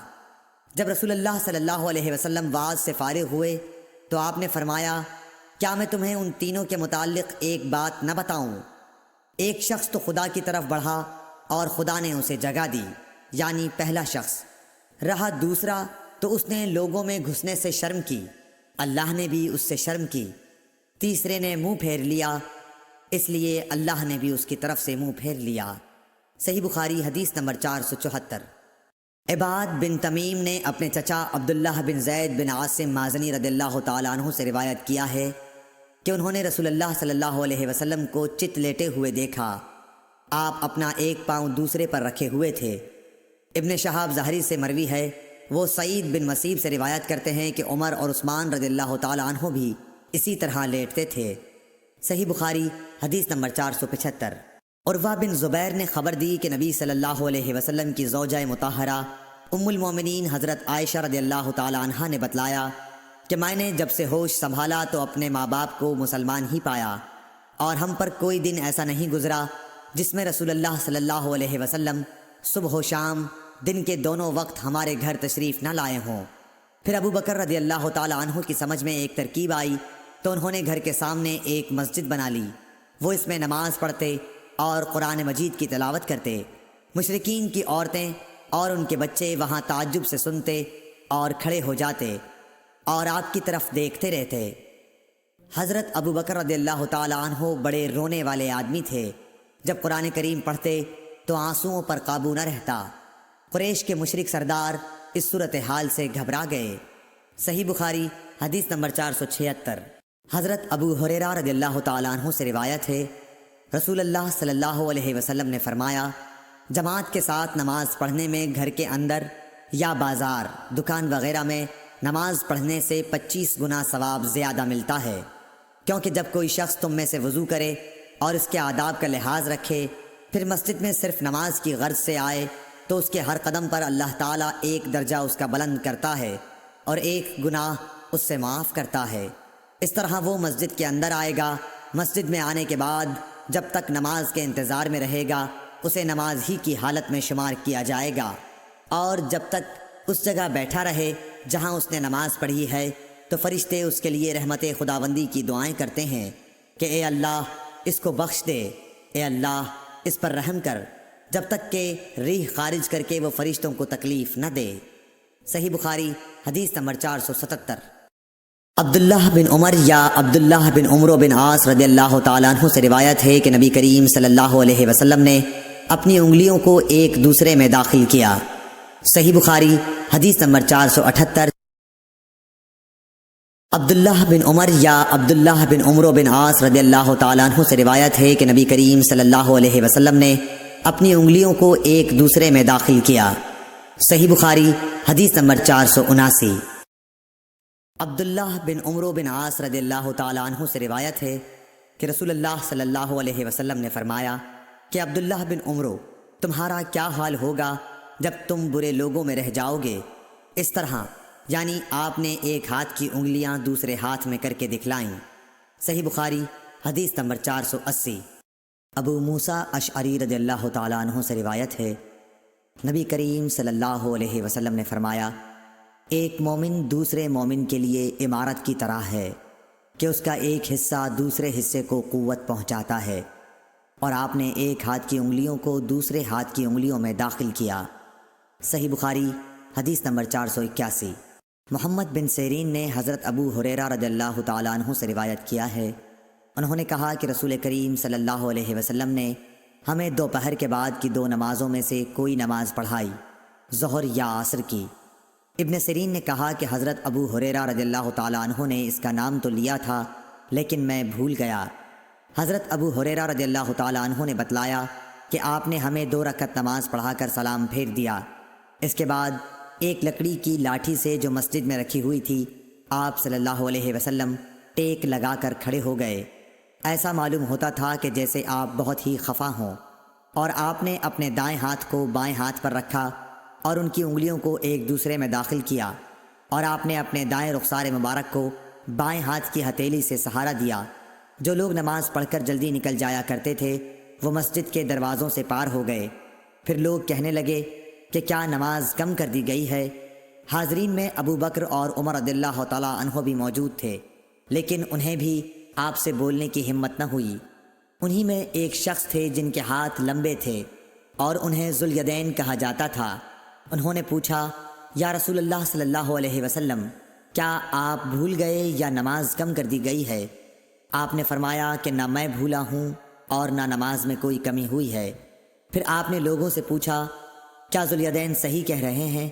جب رسول اللہ صلی اللہ علیہ وسلم واعظ سے فارغ ہوئے تو آپ نے فرمایا، کیا میں تمہیں ان تینوں کے متعلق ایک بات نہ بتاؤں؟ ایک شخص تو خدا کی طرف بڑھا اور خدا نے اسے جگہ دی، یعنی پہلا شخص رہا، دوسرا تو اس نے لوگوں میں گھسنے سے شرم کی، اللہ نے بھی اس سے شرم کی۔ تیسرے نے منہ پھیر لیا، اس لیے اللہ نے بھی اس کی طرف سے منہ پھیر لیا۔ صحیح بخاری حدیث نمبر 474۔ عباد بن تمیم نے اپنے چچا عبداللہ بن زید بن عاصم مازنی رضی اللہ تعالیٰ عنہ سے روایت کیا ہے کہ انہوں نے رسول اللہ صلی اللہ علیہ وسلم کو چت لیٹے ہوئے دیکھا۔ آپ اپنا ایک پاؤں دوسرے پر رکھے ہوئے تھے۔ ابن شہاب ظاہری سے مروی ہے، وہ سعید بن مسیب سے روایت کرتے ہیں کہ عمر اور عثمان رضی اللہ تعالیٰ عنہ بھی اسی طرح لیٹتے تھے۔ صحیح بخاری حدیث نمبر 475۔ عروہ بن زبیر نے خبر دی کہ نبی صلی اللہ علیہ وسلم کی زوجہ مطہرہ ام المومنین حضرت عائشہ رضی اللہ تعالیٰ عنہ نے بتلایا کہ میں نے جب سے ہوش سنبھالا تو اپنے ماں باپ کو مسلمان ہی پایا، اور ہم پر کوئی دن ایسا نہیں گزرا جس میں رسول اللہ صلی اللہ علیہ وسلم صبح و شام دن کے دونوں وقت ہمارے گھر تشریف نہ لائے ہوں۔ پھر ابو بکر رضی اللہ تعالیٰ عنہ کی سمجھ میں ایک ترکیب آئی تو انہوں نے گھر کے سامنے ایک مسجد بنا لی۔ وہ اس میں نماز پڑھتے اور قرآن مجید کی تلاوت کرتے۔ مشرکین کی عورتیں اور ان کے بچے وہاں تعجب سے سنتے اور کھڑے ہو جاتے اور آپ کی طرف دیکھتے رہتے۔ حضرت ابو بکر رضی اللہ تعالیٰ عنہ بڑے رونے والے آدمی تھے۔ جب قرآن کریم پڑھتے تو آنسوؤں پر قابو نہ رہتا۔ قریش کے مشرک سردار اس صورتحال سے گھبرا گئے۔ صحیح بخاری حدیث نمبر 476۔ حضرت ابو ہریرہ رضی اللہ تعالیٰ عنہ سے روایت ہے، رسول اللہ صلی اللہ علیہ وسلم نے فرمایا، جماعت کے ساتھ نماز پڑھنے میں گھر کے اندر یا بازار، دکان وغیرہ میں نماز پڑھنے سے 25 گنا ثواب زیادہ ملتا ہے، کیونکہ جب کوئی شخص تم میں سے وضو کرے اور اس کے آداب کا لحاظ رکھے، پھر مسجد میں صرف نماز کی غرض سے آئے تو اس کے ہر قدم پر اللہ تعالیٰ ایک درجہ اس کا بلند کرتا ہے اور ایک گناہ اس سے معاف کرتا ہے۔ اس طرح وہ مسجد کے اندر آئے گا، مسجد میں آنے کے بعد جب تک نماز کے انتظار میں رہے گا اسے نماز ہی کی حالت میں شمار کیا جائے گا، اور جب تک اس جگہ بیٹھا رہے جہاں اس نے نماز پڑھی ہے تو فرشتے اس کے لیے رحمت خداوندی کی دعائیں کرتے ہیں کہ اے اللہ اس کو بخش دے، اے اللہ اس پر رحم کر، جب تک کہ ریح خارج کر کے وہ فرشتوں کو تکلیف نہ دے۔ صحیح بخاری حدیث نمبر 477۔ عبداللہ بن عمر یا عبداللہ بن عمرو بن عاص رضی اللہ تعالیٰ عنہ سے روایت ہے کہ نبی کریم صلی اللہ علیہ وسلم نے اپنی انگلیوں کو ایک دوسرے میں داخل کیا۔ صحیح بخاری حدیث نمبر 478۔ عبداللہ بن عمر یا عبداللہ بن عمرو بن عاص رضی اللہ تعالیٰ عنہ سے روایت ہے کہ نبی کریم صلی اللہ علیہ وسلم نے اپنی انگلیوں کو ایک دوسرے میں داخل کیا۔ صحیح بخاری حدیث نمبر 479۔ عبداللہ بن عمرو بن عاص رضی اللہ تعالیٰ عنہ سے روایت ہے کہ رسول اللہ صلی اللہ علیہ وسلم نے فرمایا کہ عبداللہ بن عمرو، تمہارا کیا حال ہوگا جب تم برے لوگوں میں رہ جاؤ گے؟ اس طرح یعنی آپ نے ایک ہاتھ کی انگلیاں دوسرے ہاتھ میں کر کے دکھلائیں۔ صحیح بخاری حدیث نمبر 480۔ ابو موسیٰ اشعری رضی اللہ تعالیٰ عنہ سے روایت ہے، نبی کریم صلی اللہ علیہ وسلم نے فرمایا، ایک مومن دوسرے مومن کے لیے عمارت کی طرح ہے کہ اس کا ایک حصہ دوسرے حصے کو قوت پہنچاتا ہے، اور آپ نے ایک ہاتھ کی انگلیوں کو دوسرے ہاتھ کی انگلیوں میں داخل کیا۔ صحیح بخاری حدیث نمبر 481۔ محمد بن سیرین نے حضرت ابو ہریرہ رضی اللہ تعالیٰ عنہ سے روایت کیا ہے، انہوں نے کہا کہ رسول کریم صلی اللہ علیہ وسلم نے ہمیں دوپہر کے بعد کی 2 نمازوں میں سے کوئی نماز پڑھائی، ظہر یا عصر کی۔ ابن سیرین نے کہا کہ حضرت ابو ہریرہ رضی اللہ تعالیٰ عنہ نے اس کا نام تو لیا تھا لیکن میں بھول گیا۔ حضرت ابو ہریرہ رضی اللہ تعالیٰ عنہ نے بتلایا کہ آپ نے ہمیں 2 رکعت نماز پڑھا کر سلام پھیر دیا۔ اس کے بعد ایک لکڑی کی لاٹھی سے جو مسجد میں رکھی ہوئی تھی، آپ صلی اللہ علیہ وسلم ٹیک لگا کر کھڑے ہو گئے۔ ایسا معلوم ہوتا تھا کہ جیسے آپ بہت ہی خفا ہوں، اور آپ نے اپنے دائیں ہاتھ کو بائیں ہاتھ پر رکھا اور ان کی انگلیوں کو ایک دوسرے میں داخل کیا، اور آپ نے اپنے دائیں رخسار مبارک کو بائیں ہاتھ کی ہتھیلی سے سہارا دیا۔ جو لوگ نماز پڑھ کر جلدی نکل جایا کرتے تھے وہ مسجد کے دروازوں سے پار ہو گئے۔ پھر لوگ کہنے لگے کہ کیا نماز کم کر دی گئی ہے؟ حاضرین میں ابو بکر اور عمر رضی اللہ تعالیٰ عنہ بھی موجود تھے، لیکن انہیں بھی آپ سے بولنے کی ہمت نہ ہوئی۔ انہی میں ایک شخص تھے جن کے ہاتھ لمبے تھے اور انہیں ذوالیدین کہا جاتا تھا۔ انہوں نے پوچھا، یا رسول اللہ صلی اللہ علیہ وسلم، کیا آپ بھول گئے یا نماز کم کر دی گئی ہے؟ آپ نے فرمایا کہ نہ میں بھولا ہوں اور نہ نماز میں کوئی کمی ہوئی ہے۔ پھر آپ نے لوگوں سے پوچھا کیا ذوالیدین صحیح کہہ رہے ہیں؟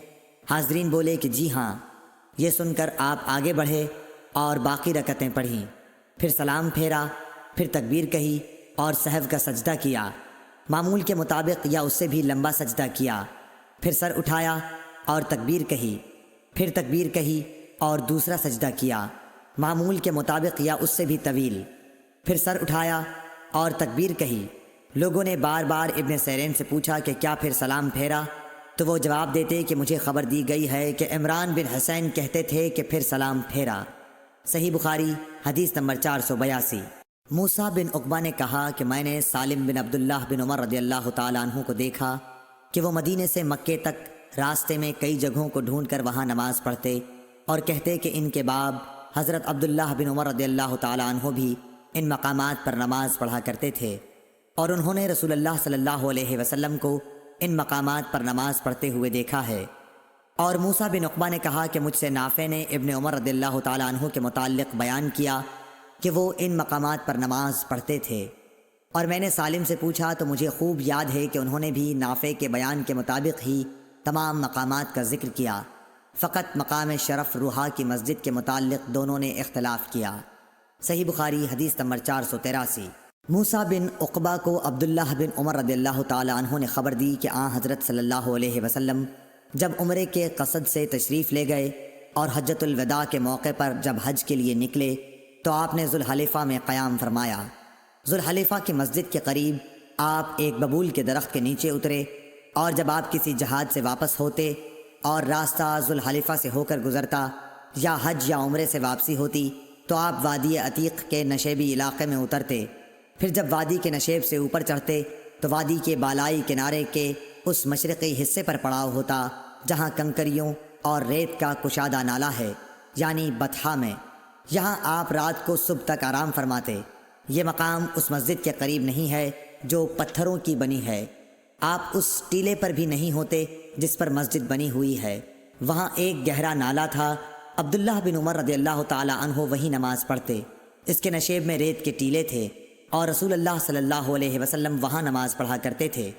حاضرین بولے کہ جی ہاں۔ یہ سن کر آپ آگے بڑھے اور باقی رکعتیں پڑھیں، پھر سلام پھیرا، پھر تکبیر کہی اور سہو کا سجدہ کیا، معمول کے مطابق یا اس سے بھی لمبا سجدہ کیا، پھر سر اٹھایا اور تکبیر کہی، پھر تکبیر کہی اور دوسرا سجدہ کیا، معمول کے مطابق یا اس سے بھی طویل، پھر سر اٹھایا اور تکبیر کہی۔ لوگوں نے بار بار ابن سیرین سے پوچھا کہ کیا پھر سلام پھیرا؟ تو وہ جواب دیتے کہ مجھے خبر دی گئی ہے کہ عمران بن حسین کہتے تھے کہ پھر سلام پھیرا۔ صحیح بخاری حدیث نمبر 482۔ موسیٰ بن عقبہ نے کہا کہ میں نے سالم بن عبداللہ بن عمر رضی اللہ تعالیٰ عنہ کو دیکھا کہ وہ مدینے سے مکے تک راستے میں کئی جگہوں کو ڈھونڈ کر وہاں نماز پڑھتے اور کہتے کہ ان کے باب حضرت عبداللہ بن عمر رضی اللہ تعالیٰ عنہ بھی ان مقامات پر نماز پڑھا کرتے تھے، اور انہوں نے رسول اللہ صلی اللہ علیہ وسلم کو ان مقامات پر نماز پڑھتے ہوئے دیکھا ہے۔ اور موسیٰ بن عقبہ نے کہا کہ مجھ سے نافع نے ابن عمر رضی اللہ تعالیٰ عنہ کے متعلق بیان کیا کہ وہ ان مقامات پر نماز پڑھتے تھے، اور میں نے سالم سے پوچھا تو مجھے خوب یاد ہے کہ انہوں نے بھی نافع کے بیان کے مطابق ہی تمام مقامات کا ذکر کیا، فقط مقام شرف روحا کی مسجد کے متعلق دونوں نے اختلاف کیا۔ صحیح بخاری حدیث نمبر 483۔ موسیٰ بن عقبہ کو عبداللہ بن عمر رضی اللہ تعالیٰ عنہ نے خبر دی کہ حضرت صلی اللہ علیہ وسلم جب عمرے کے قصد سے تشریف لے گئے اور حجۃ الوداع کے موقع پر جب حج کے لیے نکلے تو آپ نے ذوالحلیفہ میں قیام فرمایا۔ ذوالحلیفہ کی مسجد کے قریب آپ ایک ببول کے درخت کے نیچے اترے، اور جب آپ کسی جہاد سے واپس ہوتے اور راستہ ذوالحلیفہ سے ہو کر گزرتا یا حج یا عمرے سے واپسی ہوتی تو آپ وادی عتیق کے نشیبی علاقے میں اترتے، پھر جب وادی کے نشیب سے اوپر چڑھتے تو وادی کے بالائی کنارے کے اس مشرقی حصے پر پڑاؤ ہوتا جہاں کنکریوں اور ریت کا کشادہ نالہ ہے، یعنی بطحا میں۔ یہاں آپ رات کو صبح تک آرام فرماتے۔ یہ مقام اس مسجد کے قریب نہیں ہے جو پتھروں کی بنی ہے، آپ اس ٹیلے پر بھی نہیں ہوتے جس پر مسجد بنی ہوئی ہے۔ وہاں ایک گہرا نالہ تھا، عبداللہ بن عمر رضی اللہ تعالیٰ عنہ وہی نماز پڑھتے۔ اس کے نشیب میں ریت کے ٹیلے تھے اور رسول اللہ صلی اللہ علیہ وسلم وہاں نماز پڑھا کرتے تھے۔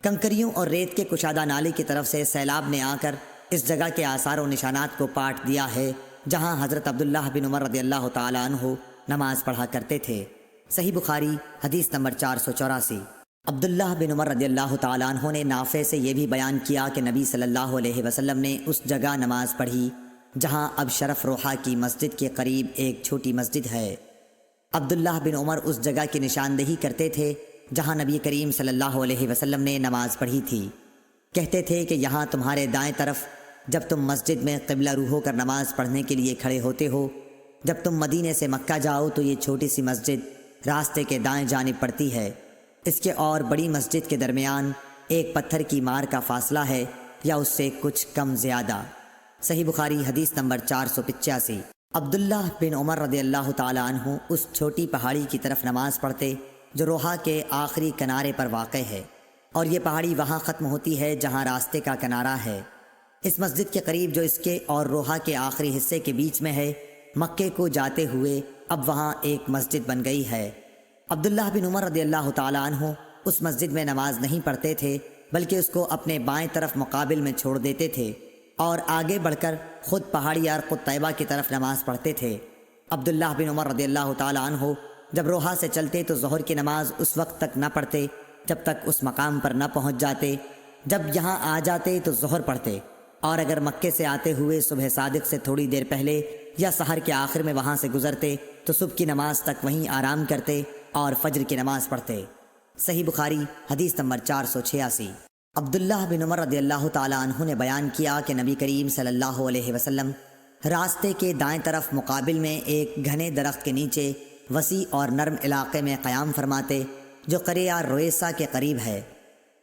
کنکریوں اور ریت کے کشادہ نالے کی طرف سے سیلاب نے آ کر اس جگہ کے آثار و نشانات کو پاٹ دیا ہے جہاں حضرت عبداللہ بن عمر رضی اللہ تعالیٰ عنہ نماز پڑھا کرتے تھے۔ صحیح بخاری حدیث نمبر 484۔ عبداللہ بن عمر رضی اللہ تعالیٰ عنہ نے نافع سے یہ بھی بیان کیا کہ نبی صلی اللہ علیہ وسلم نے اس جگہ نماز پڑھی جہاں اب شرف روحا کی مسجد کے قریب ایک چھوٹی مسجد ہے۔ عبداللہ بن عمر اس جگہ کی نشاندہی کرتے تھے جہاں نبی کریم صلی اللہ علیہ وسلم نے نماز پڑھی تھی۔ کہتے تھے کہ یہاں تمہارے دائیں طرف جب تم مسجد میں قبلہ رو ہو کر نماز پڑھنے کے لیے کھڑے ہوتے ہو، جب تم مدینے سے مکہ جاؤ تو یہ چھوٹی سی مسجد راستے کے دائیں جانب پڑتی ہے، اس کے اور بڑی مسجد کے درمیان ایک پتھر کی مار کا فاصلہ ہے یا اس سے کچھ کم زیادہ۔ صحیح بخاری حدیث نمبر 485۔ عبداللہ بن عمر رضی اللہ تعالیٰ عنہ اس چھوٹی پہاڑی کی طرف نماز پڑھتے جو روحا کے آخری کنارے پر واقع ہے، اور یہ پہاڑی وہاں ختم ہوتی ہے جہاں راستے کا کنارہ ہے۔ اس مسجد کے قریب جو اس کے اور روحا کے آخری حصے کے بیچ میں ہے، مکے کو جاتے ہوئے اب وہاں ایک مسجد بن گئی ہے۔ عبداللہ بن عمر رضی اللہ تعالیٰ عنہ اس مسجد میں نماز نہیں پڑھتے تھے بلکہ اس کو اپنے بائیں طرف مقابل میں چھوڑ دیتے تھے اور آگے بڑھ کر خود پہاڑی ارقد طیبہ کی طرف نماز پڑھتے تھے۔ عبداللہ بن عمر رضی اللہ تعالیٰ عنہ جب روحا سے چلتے تو ظہر کی نماز اس وقت تک نہ پڑھتے جب تک اس مقام پر نہ پہنچ جاتے۔ جب یہاں آ جاتے تو ظہر پڑھتے، اور اگر مکے سے آتے ہوئے صبح صادق سے تھوڑی دیر پہلے یا سحر کے آخر میں وہاں سے گزرتے تو صبح کی نماز تک وہیں آرام کرتے اور فجر کی نماز پڑھتے۔ صحیح بخاری حدیث نمبر 486۔ عبداللہ بن عمر رضی اللہ تعالیٰ عنہ نے بیان کیا کہ نبی کریم صلی اللہ علیہ وسلم راستے کے دائیں طرف مقابل میں ایک گھنے درخت کے نیچے وسیع اور نرم علاقے میں قیام فرماتے جو قریہ رویسا کے قریب ہے۔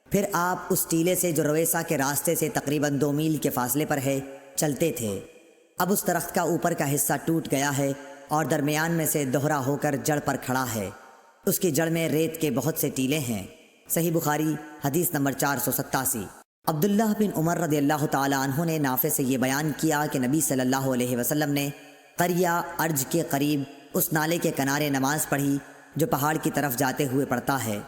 پھر آپ اس ٹیلے سے جو رویسا کے راستے سے تقریباً 2 میل کے فاصلے پر ہے چلتے تھے۔ اب اس درخت کا اوپر کا حصہ ٹوٹ گیا ہے اور درمیان میں سے دوہرا ہو کر جڑ پر کھڑا ہے، اس کی جڑ میں ریت کے بہت سے ٹیلے ہیں۔ صحیح بخاری حدیث نمبر 487۔ عبداللہ بن عمر رضی اللہ تعالیٰ عنہ نے نافع سے یہ بیان کیا کہ نبی صلی اللہ علیہ وسلم نے قریہ ارج کے قریب اس نالے کے کنارے نماز پڑھی جو پہاڑ کی طرف جاتے ہوئے پڑتا ہے۔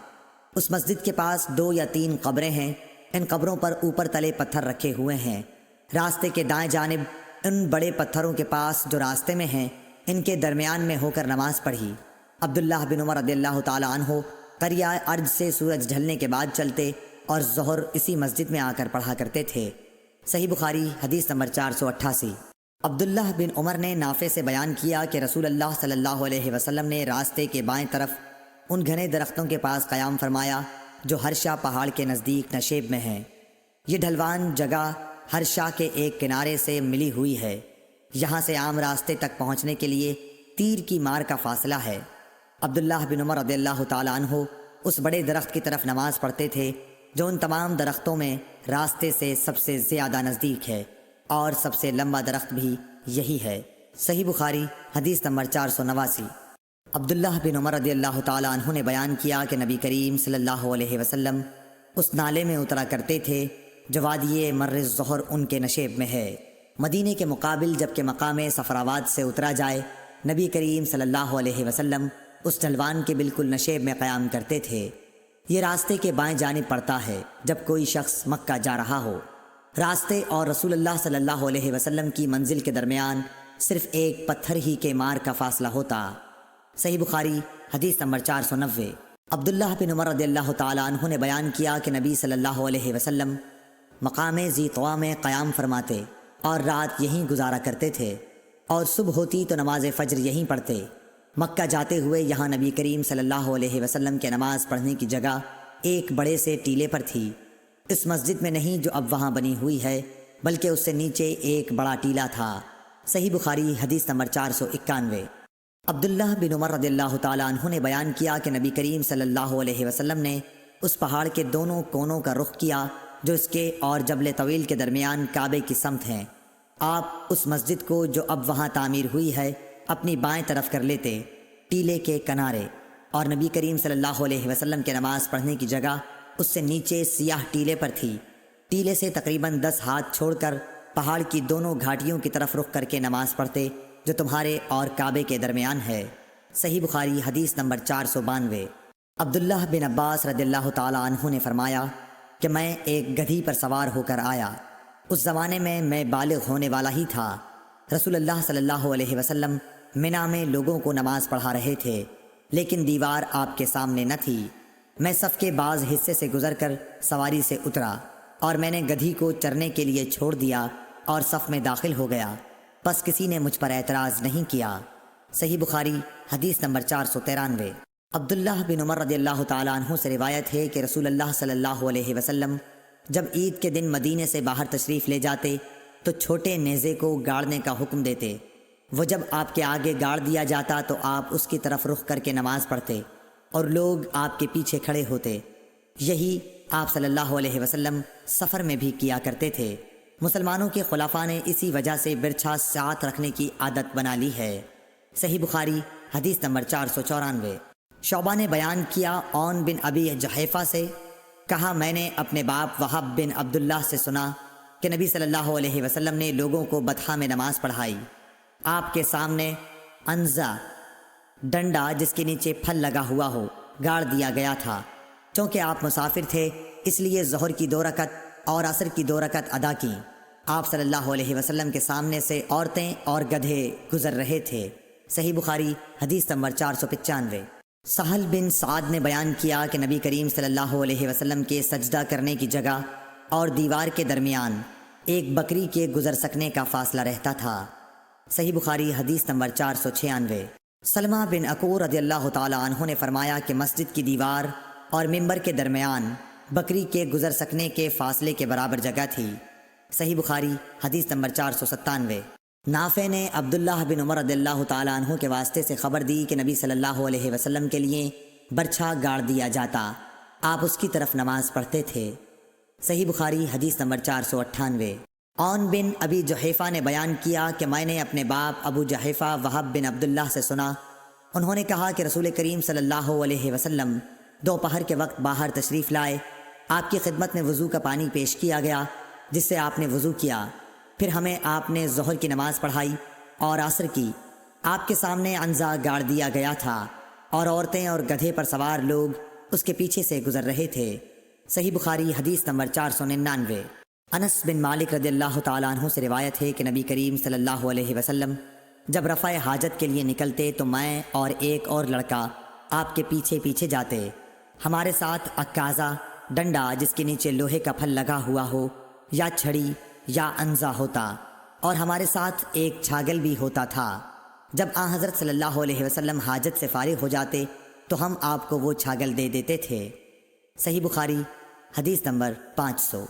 اس مسجد کے پاس 2 یا 3 قبریں ہیں، ان قبروں پر اوپر تلے پتھر رکھے ہوئے ہیں۔ راستے کے دائیں جانب ان بڑے پتھروں کے پاس جو راستے میں ہیں، ان کے درمیان میں ہو کر نماز پڑھی۔ عبداللہ بن عمر رضی اللہ تعالی عنہ قریہ ارج سے سورج ڈھلنے کے بعد چلتے اور ظہر اسی مسجد میں آ کر پڑھا کرتے تھے۔ صحیح بخاری حدیث نمبر 488۔ عبداللہ بن عمر نے نافع سے بیان کیا کہ رسول اللہ صلی اللہ علیہ وسلم نے راستے کے بائیں طرف ان گھنے درختوں کے پاس قیام فرمایا جو ہرشا پہاڑ کے نزدیک نشیب میں ہیں۔ یہ ڈھلوان جگہ ہرشا کے ایک کنارے سے ملی ہوئی ہے۔ یہاں سے عام راستے تک پہنچنے کے لیے تیر کی مار کا فاصلہ ہے۔ عبداللہ بن عمر رضی اللہ تعالی عنہ اس بڑے درخت کی طرف نماز پڑھتے تھے جو ان تمام درختوں میں راستے سے سب سے زیادہ نزدیک ہے، اور سب سے لمبا درخت بھی یہی ہے۔ صحیح بخاری حدیث نمبر 489۔ عبداللہ بن عمر رضی اللہ تعالی عنہ نے بیان کیا کہ نبی کریم صلی اللہ علیہ وسلم اس نالے میں اترا کرتے تھے جو وادی مر الظہر ان کے نشیب میں ہے۔ مدینے کے مقابل جبکہ مقام صفراواد سے اترا جائے، نبی کریم صلی اللہ علیہ وسلم اس ڈھلوان کے بالکل نشیب میں قیام کرتے تھے۔ یہ راستے کے بائیں جانب پڑتا ہے جب کوئی شخص مکہ جا رہا ہو۔ راستے اور رسول اللہ صلی اللہ علیہ وسلم کی منزل کے درمیان صرف ایک پتھر ہی کے مار کا فاصلہ ہوتا۔ صحیح بخاری حدیث نمبر 490۔ عبداللہ بن عمر رضی اللہ تعالی عنہ نے بیان کیا کہ نبی صلی اللہ علیہ وسلم مقام ذی طویٰ میں قیام فرماتے اور رات یہیں گزارا کرتے تھے، اور صبح ہوتی تو نماز فجر یہیں پڑھتے۔ مکہ جاتے ہوئے یہاں نبی کریم صلی اللہ علیہ وسلم کے نماز پڑھنے کی جگہ ایک بڑے سے ٹیلے پر تھی، اس مسجد میں نہیں جو اب وہاں بنی ہوئی ہے، بلکہ اس سے نیچے ایک بڑا ٹیلا تھا۔ صحیح بخاری حدیث نمبر 491۔ عبداللہ بن عمر رضی اللہ تعالی عنہ نے بیان کیا کہ نبی کریم صلی اللہ علیہ وسلم نے اس پہاڑ کے دونوں کونوں کا رخ کیا جو اس کے اور جبل طویل کے درمیان کعبے کی سمت ہیں۔ آپ اس مسجد کو جو اب وہاں تعمیر ہوئی ہے اپنی بائیں طرف کر لیتے، ٹیلے کے کنارے، اور نبی کریم صلی اللہ علیہ وسلم کے نماز پڑھنے کی جگہ اس سے نیچے سیاہ ٹیلے پر تھی۔ ٹیلے سے تقریباً 10 ہاتھ چھوڑ کر پہاڑ کی دونوں گھاٹیوں کی طرف رخ کر کے نماز پڑھتے جو تمہارے اور کعبے کے درمیان ہے۔ صحیح بخاری حدیث نمبر 492۔ عبداللہ بن عباس رضی اللہ تعالی عنہ نے فرمایا کہ میں ایک گدھی پر سوار ہو کر آیا۔ اس زمانے میں بالغ ہونے والا ہی تھا۔ رسول اللہ صلی اللہ علیہ وسلم منا میں لوگوں کو نماز پڑھا رہے تھے، لیکن دیوار آپ کے سامنے نہ تھی۔ میں صف کے بعض حصے سے گزر کر سواری سے اترا، اور میں نے گدھی کو چرنے کے لیے چھوڑ دیا اور صف میں داخل ہو گیا، بس کسی نے مجھ پر اعتراض نہیں کیا۔ صحیح بخاری حدیث نمبر 493۔ عبداللہ بن عمر رضی اللہ تعالی عنہ سے روایت ہے کہ رسول اللہ صلی اللہ علیہ وسلم جب عید کے دن مدینے سے باہر تشریف لے جاتے تو چھوٹے نیزے کو گاڑنے کا حکم دیتے۔ وہ جب آپ کے آگے گاڑ دیا جاتا تو آپ اس کی طرف رخ کر کے نماز پڑھتے اور لوگ آپ کے پیچھے کھڑے ہوتے۔ یہی آپ صلی اللہ علیہ وسلم سفر میں بھی کیا کرتے تھے۔ مسلمانوں کے خلفاء نے اسی وجہ سے برچھا ساتھ رکھنے کی عادت بنا لی ہے۔ صحیح بخاری حدیث نمبر 494۔ شعبہ نے بیان کیا عون بن ابی جحیفہ سے، کہا میں نے اپنے باپ وہب بن عبداللہ سے سنا کہ نبی صلی اللہ علیہ وسلم نے لوگوں کو بطحا میں نماز پڑھائی۔ آپ کے سامنے انزا ڈنڈا جس کے نیچے پھل لگا ہوا ہو گاڑ دیا گیا تھا۔ چونکہ آپ مسافر تھے اس لیے ظہر کی 2 رکعت اور عصر کی 2 رکعت ادا کیں۔ آپ صلی اللہ علیہ وسلم کے سامنے سے عورتیں اور گدھے گزر رہے تھے۔ صحیح بخاری حدیث نمبر 495۔ سہل بن سعد نے بیان کیا کہ نبی کریم صلی اللہ علیہ وسلم کے سجدہ کرنے کی جگہ اور دیوار کے درمیان ایک بکری کے گزر سکنے کا فاصلہ رہتا تھا۔ صحیح بخاری حدیث نمبر 496۔ سلمہ بن عقور رضی اللہ تعالی عنہ نے فرمایا کہ مسجد کی دیوار اور ممبر کے درمیان بکری کے گزر سکنے کے فاصلے کے برابر جگہ تھی۔ صحیح بخاری حدیث نمبر 497۔ نافع نے عبداللہ بن عمر رضی اللہ تعالی عنہ کے واسطے سے خبر دی کہ نبی صلی اللہ علیہ وسلم کے لیے برچھا گاڑ دیا جاتا، آپ اس کی طرف نماز پڑھتے تھے۔ صحیح بخاری حدیث نمبر 498۔ عون بن ابی جحیفہ نے بیان کیا کہ میں نے اپنے باپ ابو جحیفہ وہب بن عبداللہ سے سنا، انہوں نے کہا کہ رسول کریم صلی اللہ علیہ وسلم دوپہر کے وقت باہر تشریف لائے، آپ کی خدمت میں وضو کا پانی پیش کیا گیا جس سے آپ نے وضو کیا، پھر ہمیں آپ نے ظہر کی نماز پڑھائی اور عصر کی، آپ کے سامنے عنزہ گاڑ دیا گیا تھا اور عورتیں اور گدھے پر سوار لوگ اس کے پیچھے سے گزر رہے تھے۔ صحیح بخاری حدیث نمبر 499۔ انس بن مالک رضی اللہ تعالیٰ عنہ سے روایت ہے کہ نبی کریم صلی اللہ علیہ وسلم جب رفع حاجت کے لیے نکلتے تو میں اور ایک اور لڑکا آپ کے پیچھے پیچھے جاتے۔ ہمارے ساتھ عکازہ ڈنڈا جس کے نیچے لوہے کا پھل لگا ہوا ہو یا چھڑی یا عنزہ ہوتا، اور ہمارے ساتھ ایک چھاگل بھی ہوتا تھا۔ جب آن حضرت صلی اللہ علیہ وسلم حاجت سے فارغ ہو جاتے تو ہم آپ کو وہ چھاگل دے دیتے تھے۔ صحیح بخاری حدیث نمبر 500۔